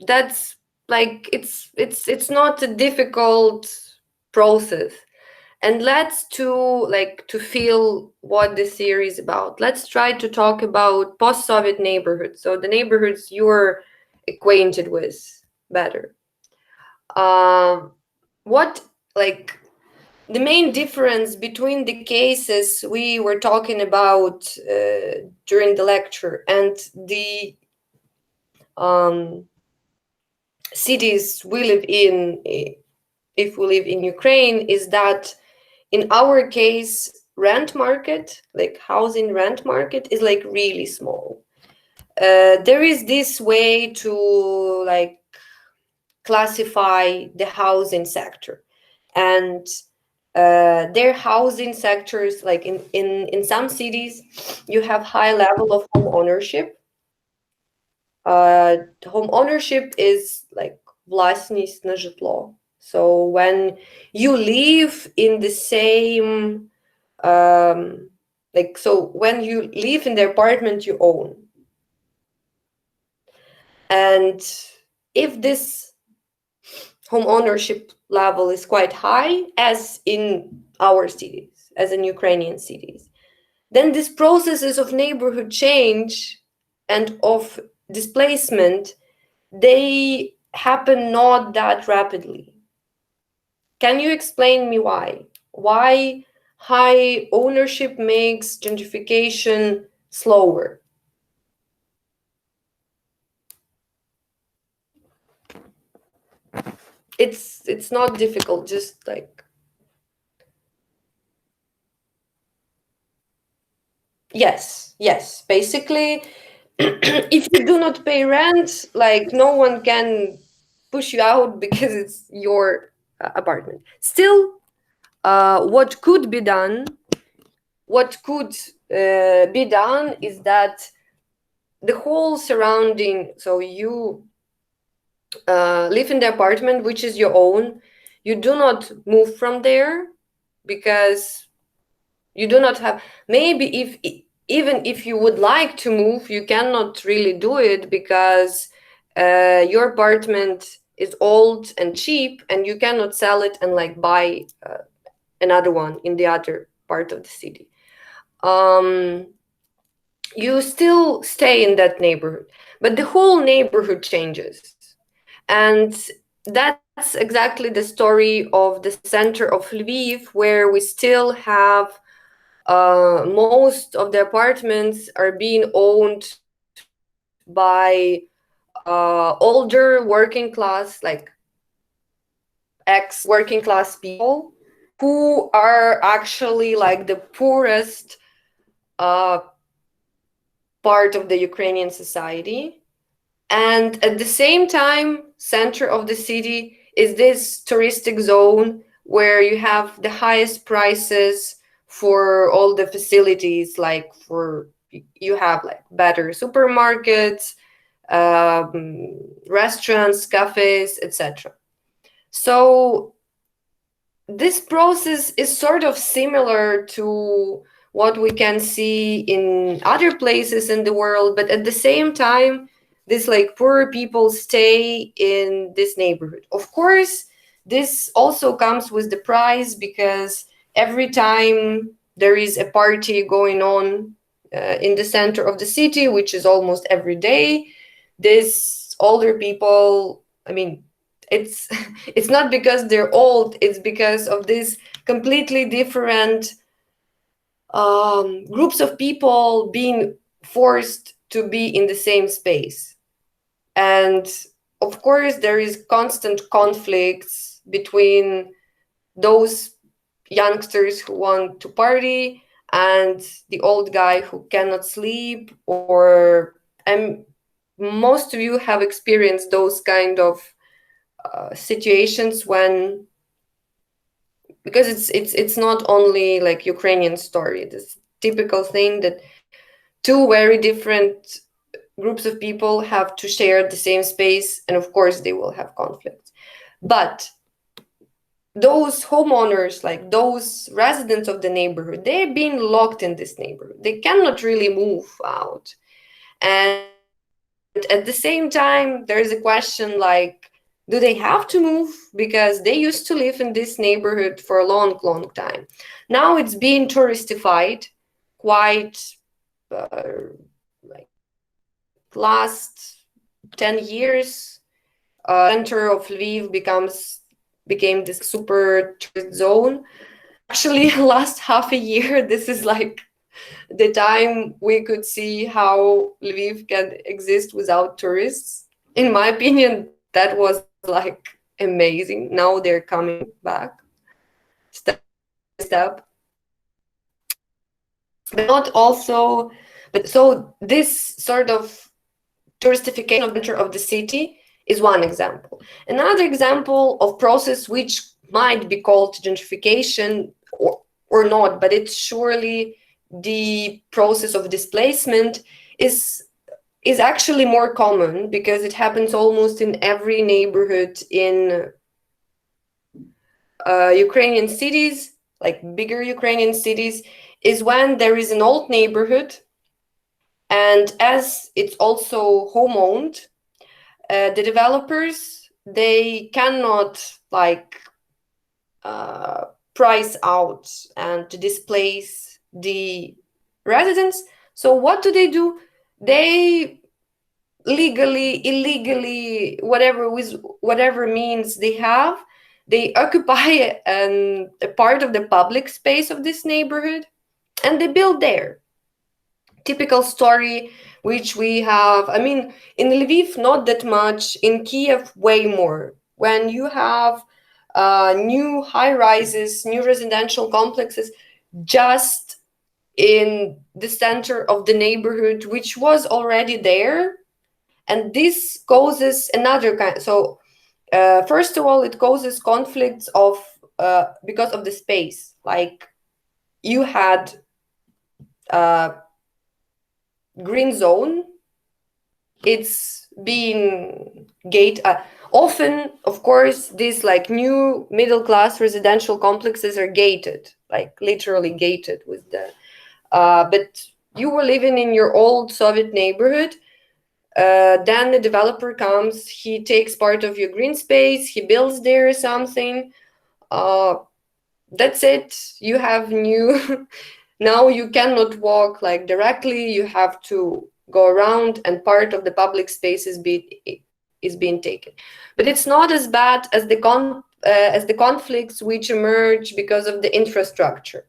That's like it's not a difficult process. And let's to feel what this series is about, let's try to talk about post-Soviet neighborhoods, so the neighborhoods you're acquainted with better. What like the main difference between the cases we were talking about during the lecture and the um, cities we live in, if we live in Ukraine, is that in our case, rent market, like housing rent market, is like really small. There is this way to like classify the housing sector, and their housing sectors, like in some cities, you have high level of home ownership. Home ownership is like власність на житло. So when you live in the same so when you live in the apartment you own, and if this home ownership level is quite high, as in our cities, as in Ukrainian cities, then these processes of neighborhood change and of displacement, they happen not that rapidly. Can you explain me why? Why high ownership makes gentrification slower? It's not difficult, just like yes. Basically, if you do not pay rent, like no one can push you out because it's your apartment. Still, what could be done? What could be done is that the whole surrounding. So you live in the apartment, which is your own. You do not move from there because you do not have. Maybe if even if you would like to move, you cannot really do it because your apartment is old and cheap, and you cannot sell it and like buy another one in the other part of the city. You still stay in that neighborhood, but the whole neighborhood changes. And that's exactly the story of the center of Lviv, where we still have most of the apartments are being owned by older working class, like ex-working class people, who are actually like the poorest part of the Ukrainian society. And at the same time, center of the city is this touristic zone where you have the highest prices for all the facilities, like for you have like better supermarkets, restaurants, cafes, etc. So this process is sort of similar to what we can see in other places in the world, but at the same time, this like poor people stay in this neighborhood. Of course, this also comes with the price, because every time there is a party going on in the center of the city, which is almost every day, this older people, I mean, it's it's not because they're old, it's because of this completely different groups of people being forced to be in the same space. And of course there is constant conflicts between those youngsters who want to party and the old guy who cannot sleep, or and most of you have experienced those kind of situations when because it's not only like Ukrainian story. This typical thing that two very different groups of people have to share the same space, and of course they will have conflicts. But those homeowners, like those residents of the neighborhood, they're being locked in this neighborhood. They cannot really move out. And at the same time, there is a question like, do they have to move? Because they used to live in this neighborhood for a long, long time. Now it's being touristified quite like last 10 years. Center of Lviv became this super tourist zone. Actually, last half a year, this is like the time we could see how Lviv can exist without tourists. In my opinion, that was like amazing. Now they're coming back step by step. But not also, but so this sort of touristification of the center of the city is one example. Another example of process which might be called gentrification or not, but it's surely the process of displacement is actually more common because it happens almost in every neighborhood in Ukrainian cities, like bigger Ukrainian cities, is when there is an old neighborhood, and as it's also home-owned, the developers, they cannot like price out and to displace the residents. So what do? They legally, illegally, with whatever means they have, they occupy a part of the public space of this neighborhood and they build there. Typical story which we have, I mean, in Lviv not that much, in Kiev way more. When you have new high rises, new residential complexes just in the center of the neighborhood, which was already there, and this causes another kind. So first of all, it causes conflicts of because of the space. Like you had green zone, it's being often, of course, these like new middle class residential complexes are gated, like literally gated with the but you were living in your old Soviet neighborhood, then the developer comes, he takes part of your green space, he builds there something, that's it, you have new now you cannot walk like directly, you have to go around and part of the public space is being taken. But it's not as bad as the conflicts which emerge because of the infrastructure.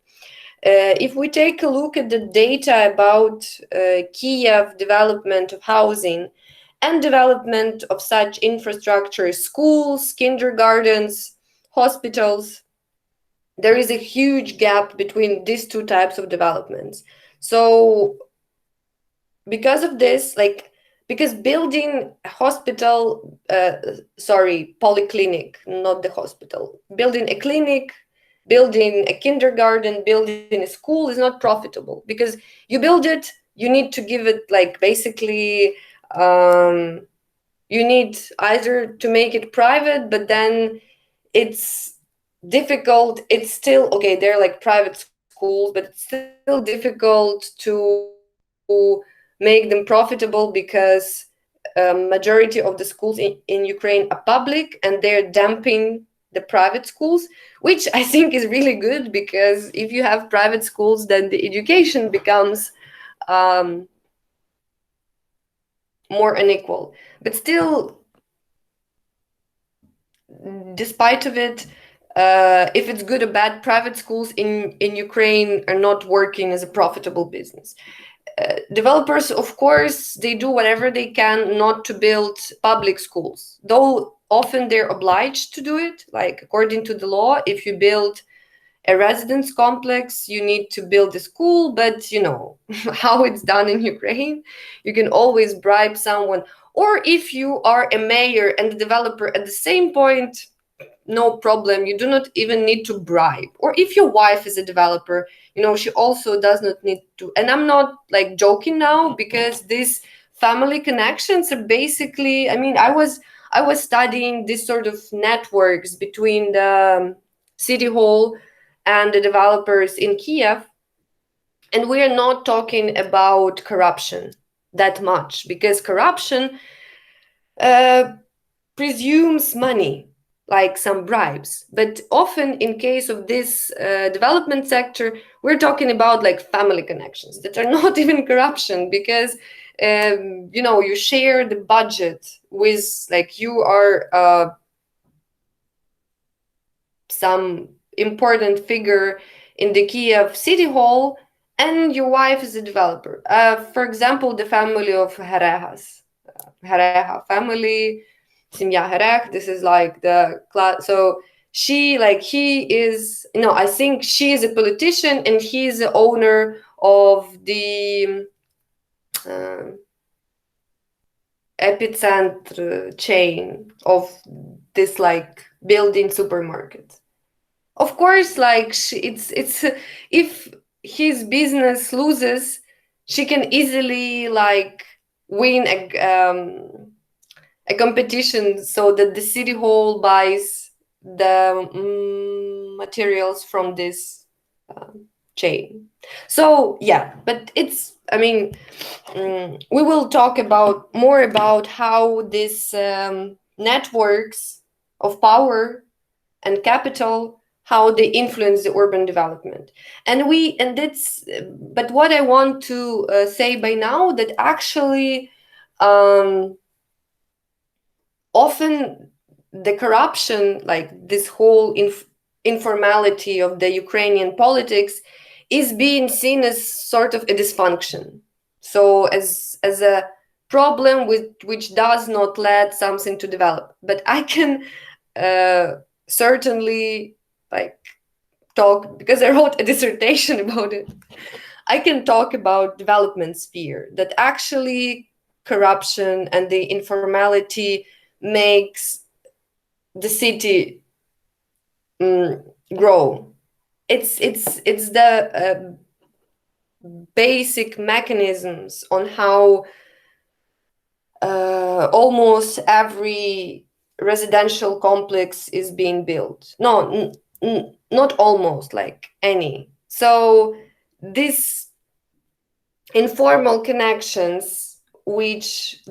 If we take a look at the data about Kiev development of housing and development of such infrastructure, schools, kindergartens, hospitals, there is a huge gap between these two types of developments. So because of this, because building a hospital, polyclinic, not the hospital, building a clinic, building a kindergarten, building a school is not profitable, because you build it, you need to give it basically, you need either to make it private, but then it's difficult. It's still okay, they're like private schools, but it's still difficult to make them profitable because majority of the schools in Ukraine are public and they're dumping the private schools, which I think is really good, because if you have private schools, then the education becomes more unequal. But still, despite of it, if it's good or bad, private schools in Ukraine are not working as a profitable business. Developers, of course, they do whatever they can not to build public schools, though often they're obliged to do it. Like according to the law, if you build a residence complex, you need to build a school, but you know how it's done in Ukraine. You can always bribe someone. Or if you are a mayor and the developer at the same point no problem. You do not even need to bribe. Or if your wife is a developer, she also does not need to. And I'm not like joking now, because these family connections are basically, I was studying this sort of networks between the city hall and the developers in Kiev. And we are not talking about corruption that much, because corruption uh, presumes money, like some bribes. But often, in case of this development sector, we're talking about like family connections that are not even corruption, because you share the budget with, like, you are some important figure in the Kiev city hall, and your wife is a developer. For example, the family of Herehas, Hereha family, Simya Hereh. This is like the class. So he is, I think she is a politician, and he is the owner of the uh, epicenter chain of this like building supermarket. Of course, like it's if his business loses, she can easily like win a competition, so that the city hall buys the materials from this chain. So yeah, but we will talk about more about how this networks of power and capital, how they influence the urban development. But what I want to say by now, that actually um, often the corruption, like this whole informality of the Ukrainian politics, is being seen as sort of a dysfunction, so as a problem which does not let something to develop. But I can certainly like talk, because I wrote a dissertation about it. I can talk about development sphere, that actually corruption and the informality makes the city grow. It's the basic mechanisms on how almost every residential complex is being built. No, not almost, like any. So these informal connections, which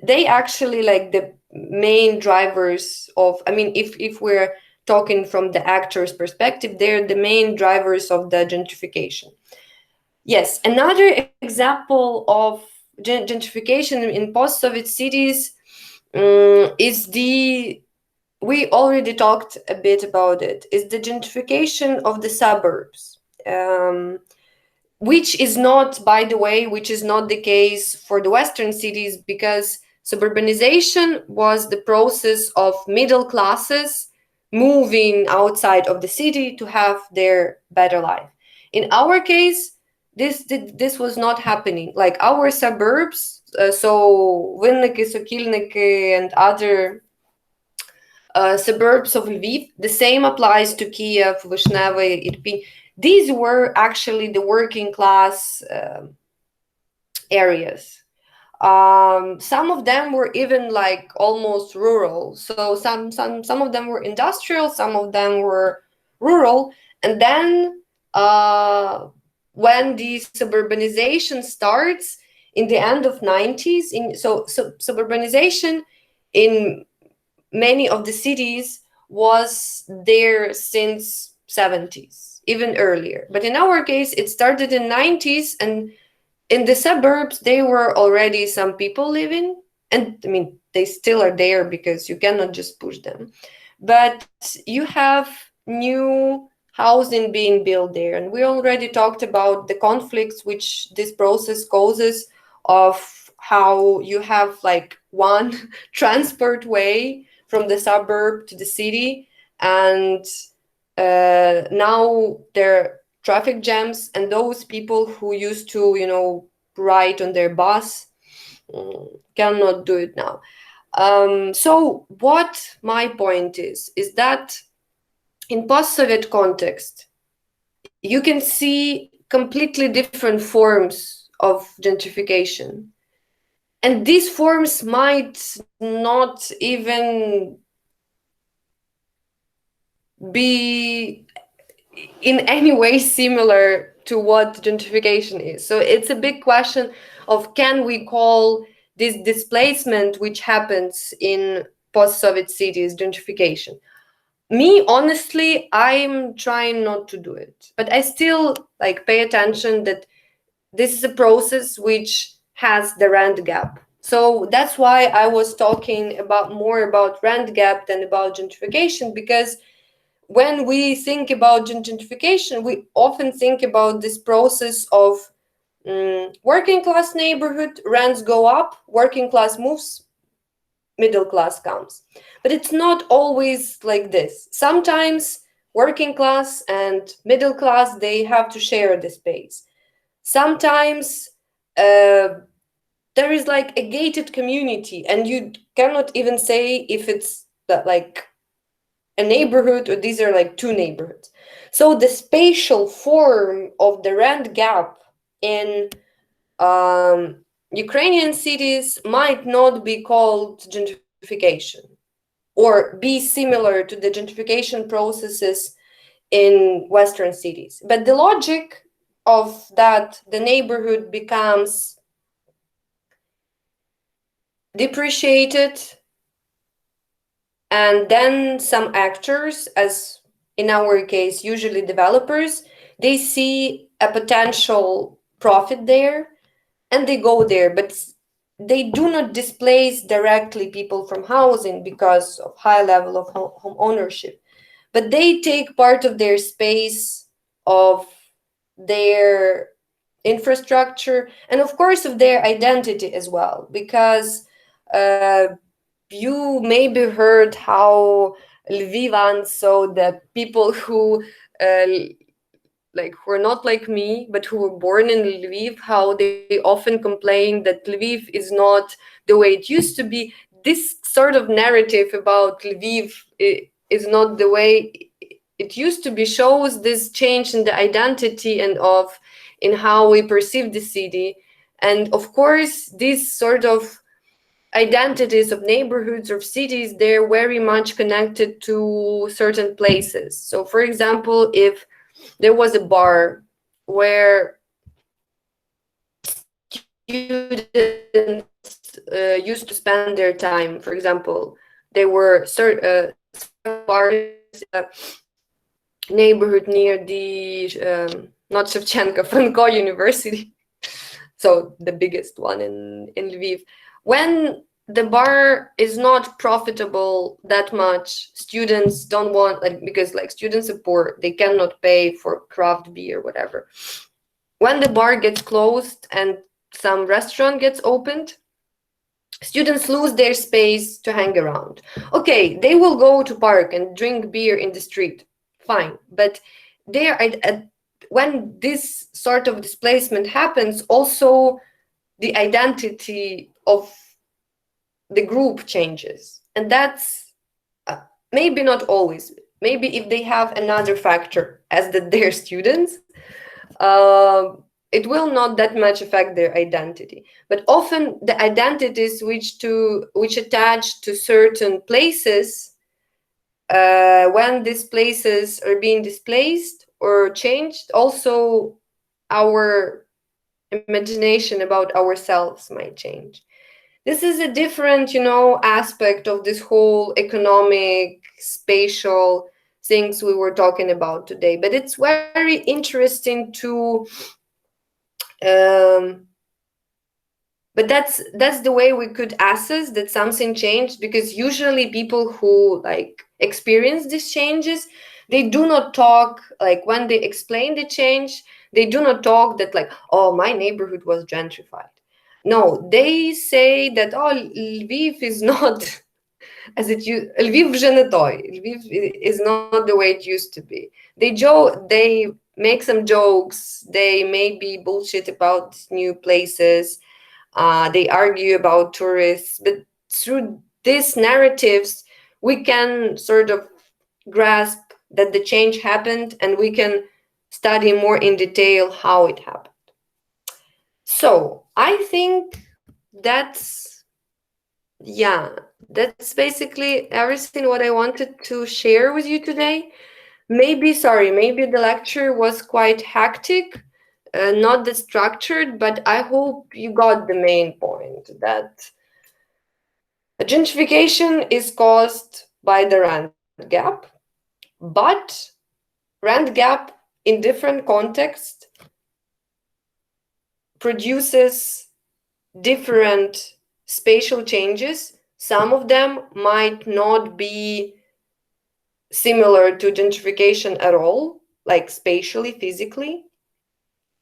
they actually like the main drivers of, if we're talking from the actor's perspective, they're the main drivers of the gentrification. Yes, another example of gentrification in post-Soviet cities is we already talked a bit about it, is the gentrification of the suburbs. Which is not, by the way, which is not the case for the Western cities, because suburbanization was the process of middle classes moving outside of the city to have their better life. In our case, this was not happening. Like our suburbs, so Vinniki, Sokilniki, and other suburbs of Lviv, the same applies to Kiev, Vishneva, Irpin. These were actually the working class areas. Some of them were even like almost rural. So some of them were industrial, some of them were rural. And then when the suburbanization starts in the end of 90s, so suburbanization in many of the cities was there since 70s, even earlier. But in our case, it started in 90s, and in the suburbs, there were already some people living. And they still are there, because you cannot just push them. But you have new housing being built there. And we already talked about the conflicts which this process causes, of how you have like one transport way from the suburb to the city, and now there are traffic jams, and those people who used to ride on their bus cannot do it now. So what my point is that in post-Soviet context, you can see completely different forms of gentrification. And these forms might not even be in any way similar to what gentrification is. So it's a big question of, can we call this displacement which happens in post-Soviet cities gentrification? Me, honestly, I'm trying not to do it, but I still like pay attention that this is a process which has the rent gap. So that's why I was talking about more about rent gap than about gentrification, because when we think about gentrification, we often think about this process of working class neighborhood, rents go up, working class moves, middle class comes. But it's not always like this. Sometimes working class and middle class, they have to share the space. Sometimes there is like a gated community, and you cannot even say if it's that like a neighborhood or these are like two neighborhoods. So the spatial form of the rent gap in Ukrainian cities might not be called gentrification or be similar to the gentrification processes in Western cities. But the logic of that the neighborhood becomes depreciated, and then some actors, as in our case usually developers, they see a potential profit there and they go there, but they do not displace directly people from housing because of high level of home ownership, but they take part of their space, of their infrastructure, and of course of their identity as well, because you maybe heard how Lvivans, so the people who uh, like who are not like me but who were born in Lviv, how they often complain that Lviv is not the way it used to be. This sort of narrative about Lviv is not the way it used to be shows this change in the identity and of in how we perceive the city. And of course these sort of identities of neighborhoods or cities, they're very much connected to certain places. So for example, if there was a bar where students used to spend their time, for example, there were certain bars neighborhood near the not Shevchenko, Franco University, so the biggest one in Lviv. When the bar is not profitable that much, students don't want, like, because like students are poor, they cannot pay for craft beer, whatever. When the bar gets closed and some restaurant gets opened, students lose their space to hang around. Okay, they will go to park and drink beer in the street, fine, but there when this sort of displacement happens, also the identity of the group changes. And that's maybe not always, maybe if they have another factor as that they're students, it will not that much affect their identity. But often the identities which attach to certain places, when these places are being displaced or changed, also our imagination about ourselves might change. This is a different, aspect of this whole economic, spatial things we were talking about today. But it's very interesting to but that's the way we could assess that something changed, because usually people who like experience these changes, they do not talk, like when they explain the change, they do not talk that like, oh, my neighborhood was gentrified. No, they say that, oh, Lviv is not as it used. Lviv вже не той. Lviv is not the way it used to be. They make some jokes, they maybe bullshit about new places, they argue about tourists, but through these narratives, we can sort of grasp that the change happened, and we can study more in detail how it happened. So I think that's, yeah, that's basically everything what I wanted to share with you today. Maybe the lecture was quite hectic, not that structured, but I hope you got the main point, that gentrification is caused by the rent gap, but rent gap in different contexts produces different spatial changes. Some of them might not be similar to gentrification at all, like spatially, physically,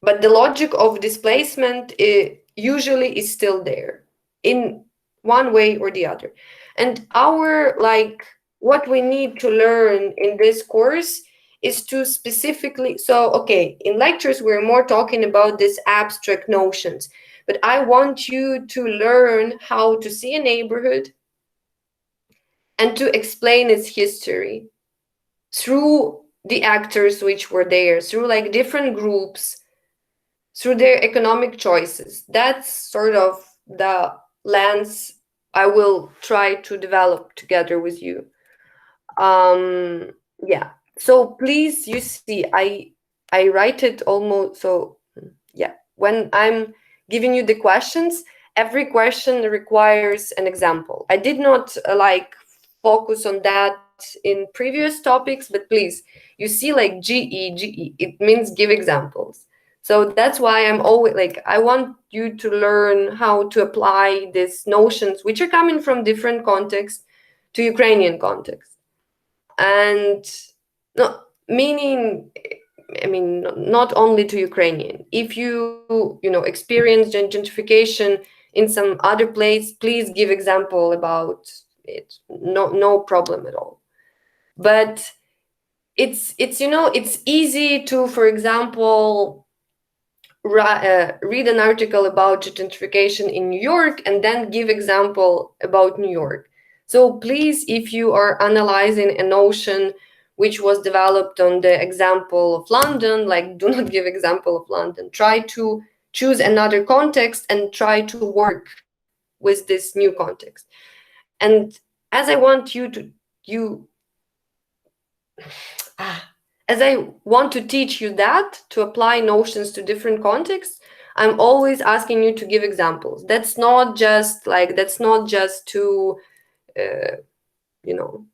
but the logic of displacement usually is still there in one way or the other. And our, like, what we need to learn in this course is to specifically, so okay, in lectures we're more talking about these abstract notions, but I want you to learn how to see a neighborhood and to explain its history through the actors which were there, through like different groups, through their economic choices. That's sort of the lens I will try to develop together with you. Yeah. So please, you see, I write it almost, so yeah. When I'm giving you the questions, every question requires an example. I did not like focus on that in previous topics, but please, you see, like GE, it means give examples. So that's why I'm always like, I want you to learn how to apply these notions, which are coming from different contexts, to Ukrainian context. And no, meaning, I mean, not only to Ukrainian. If you know, experience gentrification in some other place, please give example about it. No problem at all. But it's you know, it's easy to, for example, read an article about gentrification in New York and then give example about New York. So please, if you are analyzing a notion which was developed on the example of London, like, do not give example of London. Try to choose another context and try to work with this new context. And as I want you to as I want to teach you that, to apply notions to different contexts, I'm always asking you to give examples. That's not just to, you know,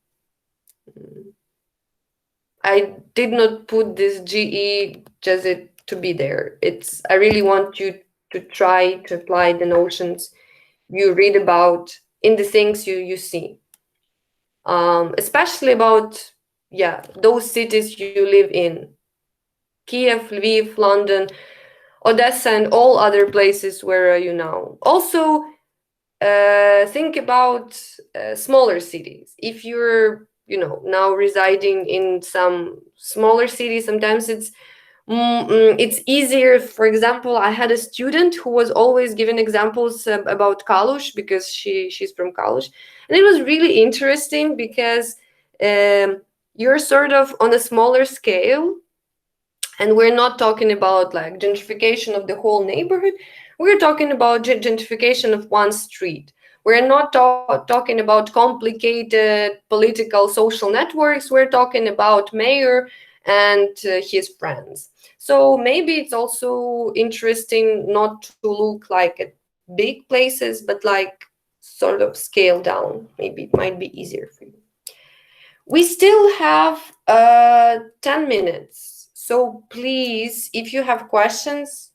I did not put this GE just to be there. I really want you to try to apply the notions you read about in the things you see. Especially about, yeah, those cities you live in. Kiev, Lviv, London, Odessa, and all other places where are you now. Also, think about smaller cities. If you're, you know, now residing in some smaller cities, sometimes it's easier. For example, I had a student who was always giving examples about Kalush, because she's from Kalush, and it was really interesting because you're sort of on a smaller scale, and we're not talking about like gentrification of the whole neighborhood. We're talking about gentrification of one street. We're not talking about complicated political social networks. We're talking about mayor and his friends. So maybe it's also interesting not to look like at big places, but like sort of scale down. Maybe it might be easier for you. We still have 10 minutes. So please, if you have questions,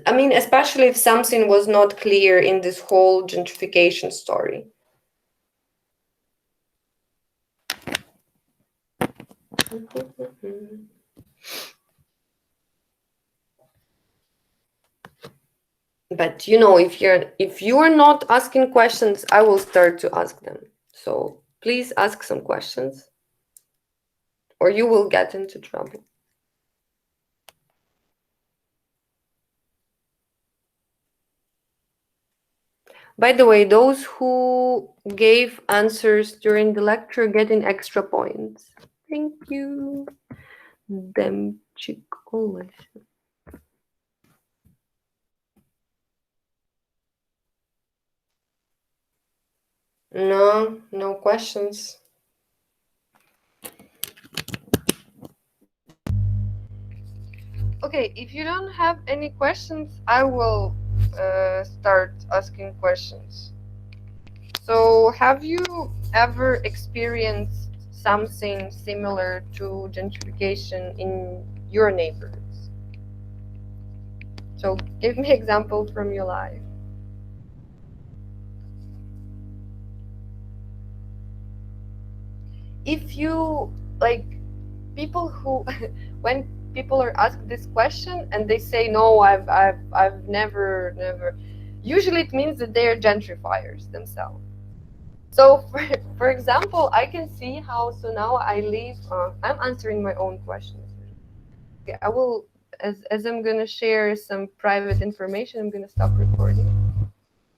I mean, especially if something was not clear in this whole gentrification story. But you know, if you are not asking questions, I will start to ask them. So please ask some questions, or you will get into trouble. By the way, those who gave answers during the lecture getting extra points. Thank you. Demchikola. No, no questions. Okay, if you don't have any questions, I will start asking questions. So, have you ever experienced something similar to gentrification in your neighborhoods? So, give me example from your life. If you like people who when people are asked this question and they say no, I've never, usually it means that they are gentrifiers themselves. So for example, I can see how, so now I live, I'm answering my own questions. Okay, I will, as I'm gonna share some private information, I'm gonna stop recording.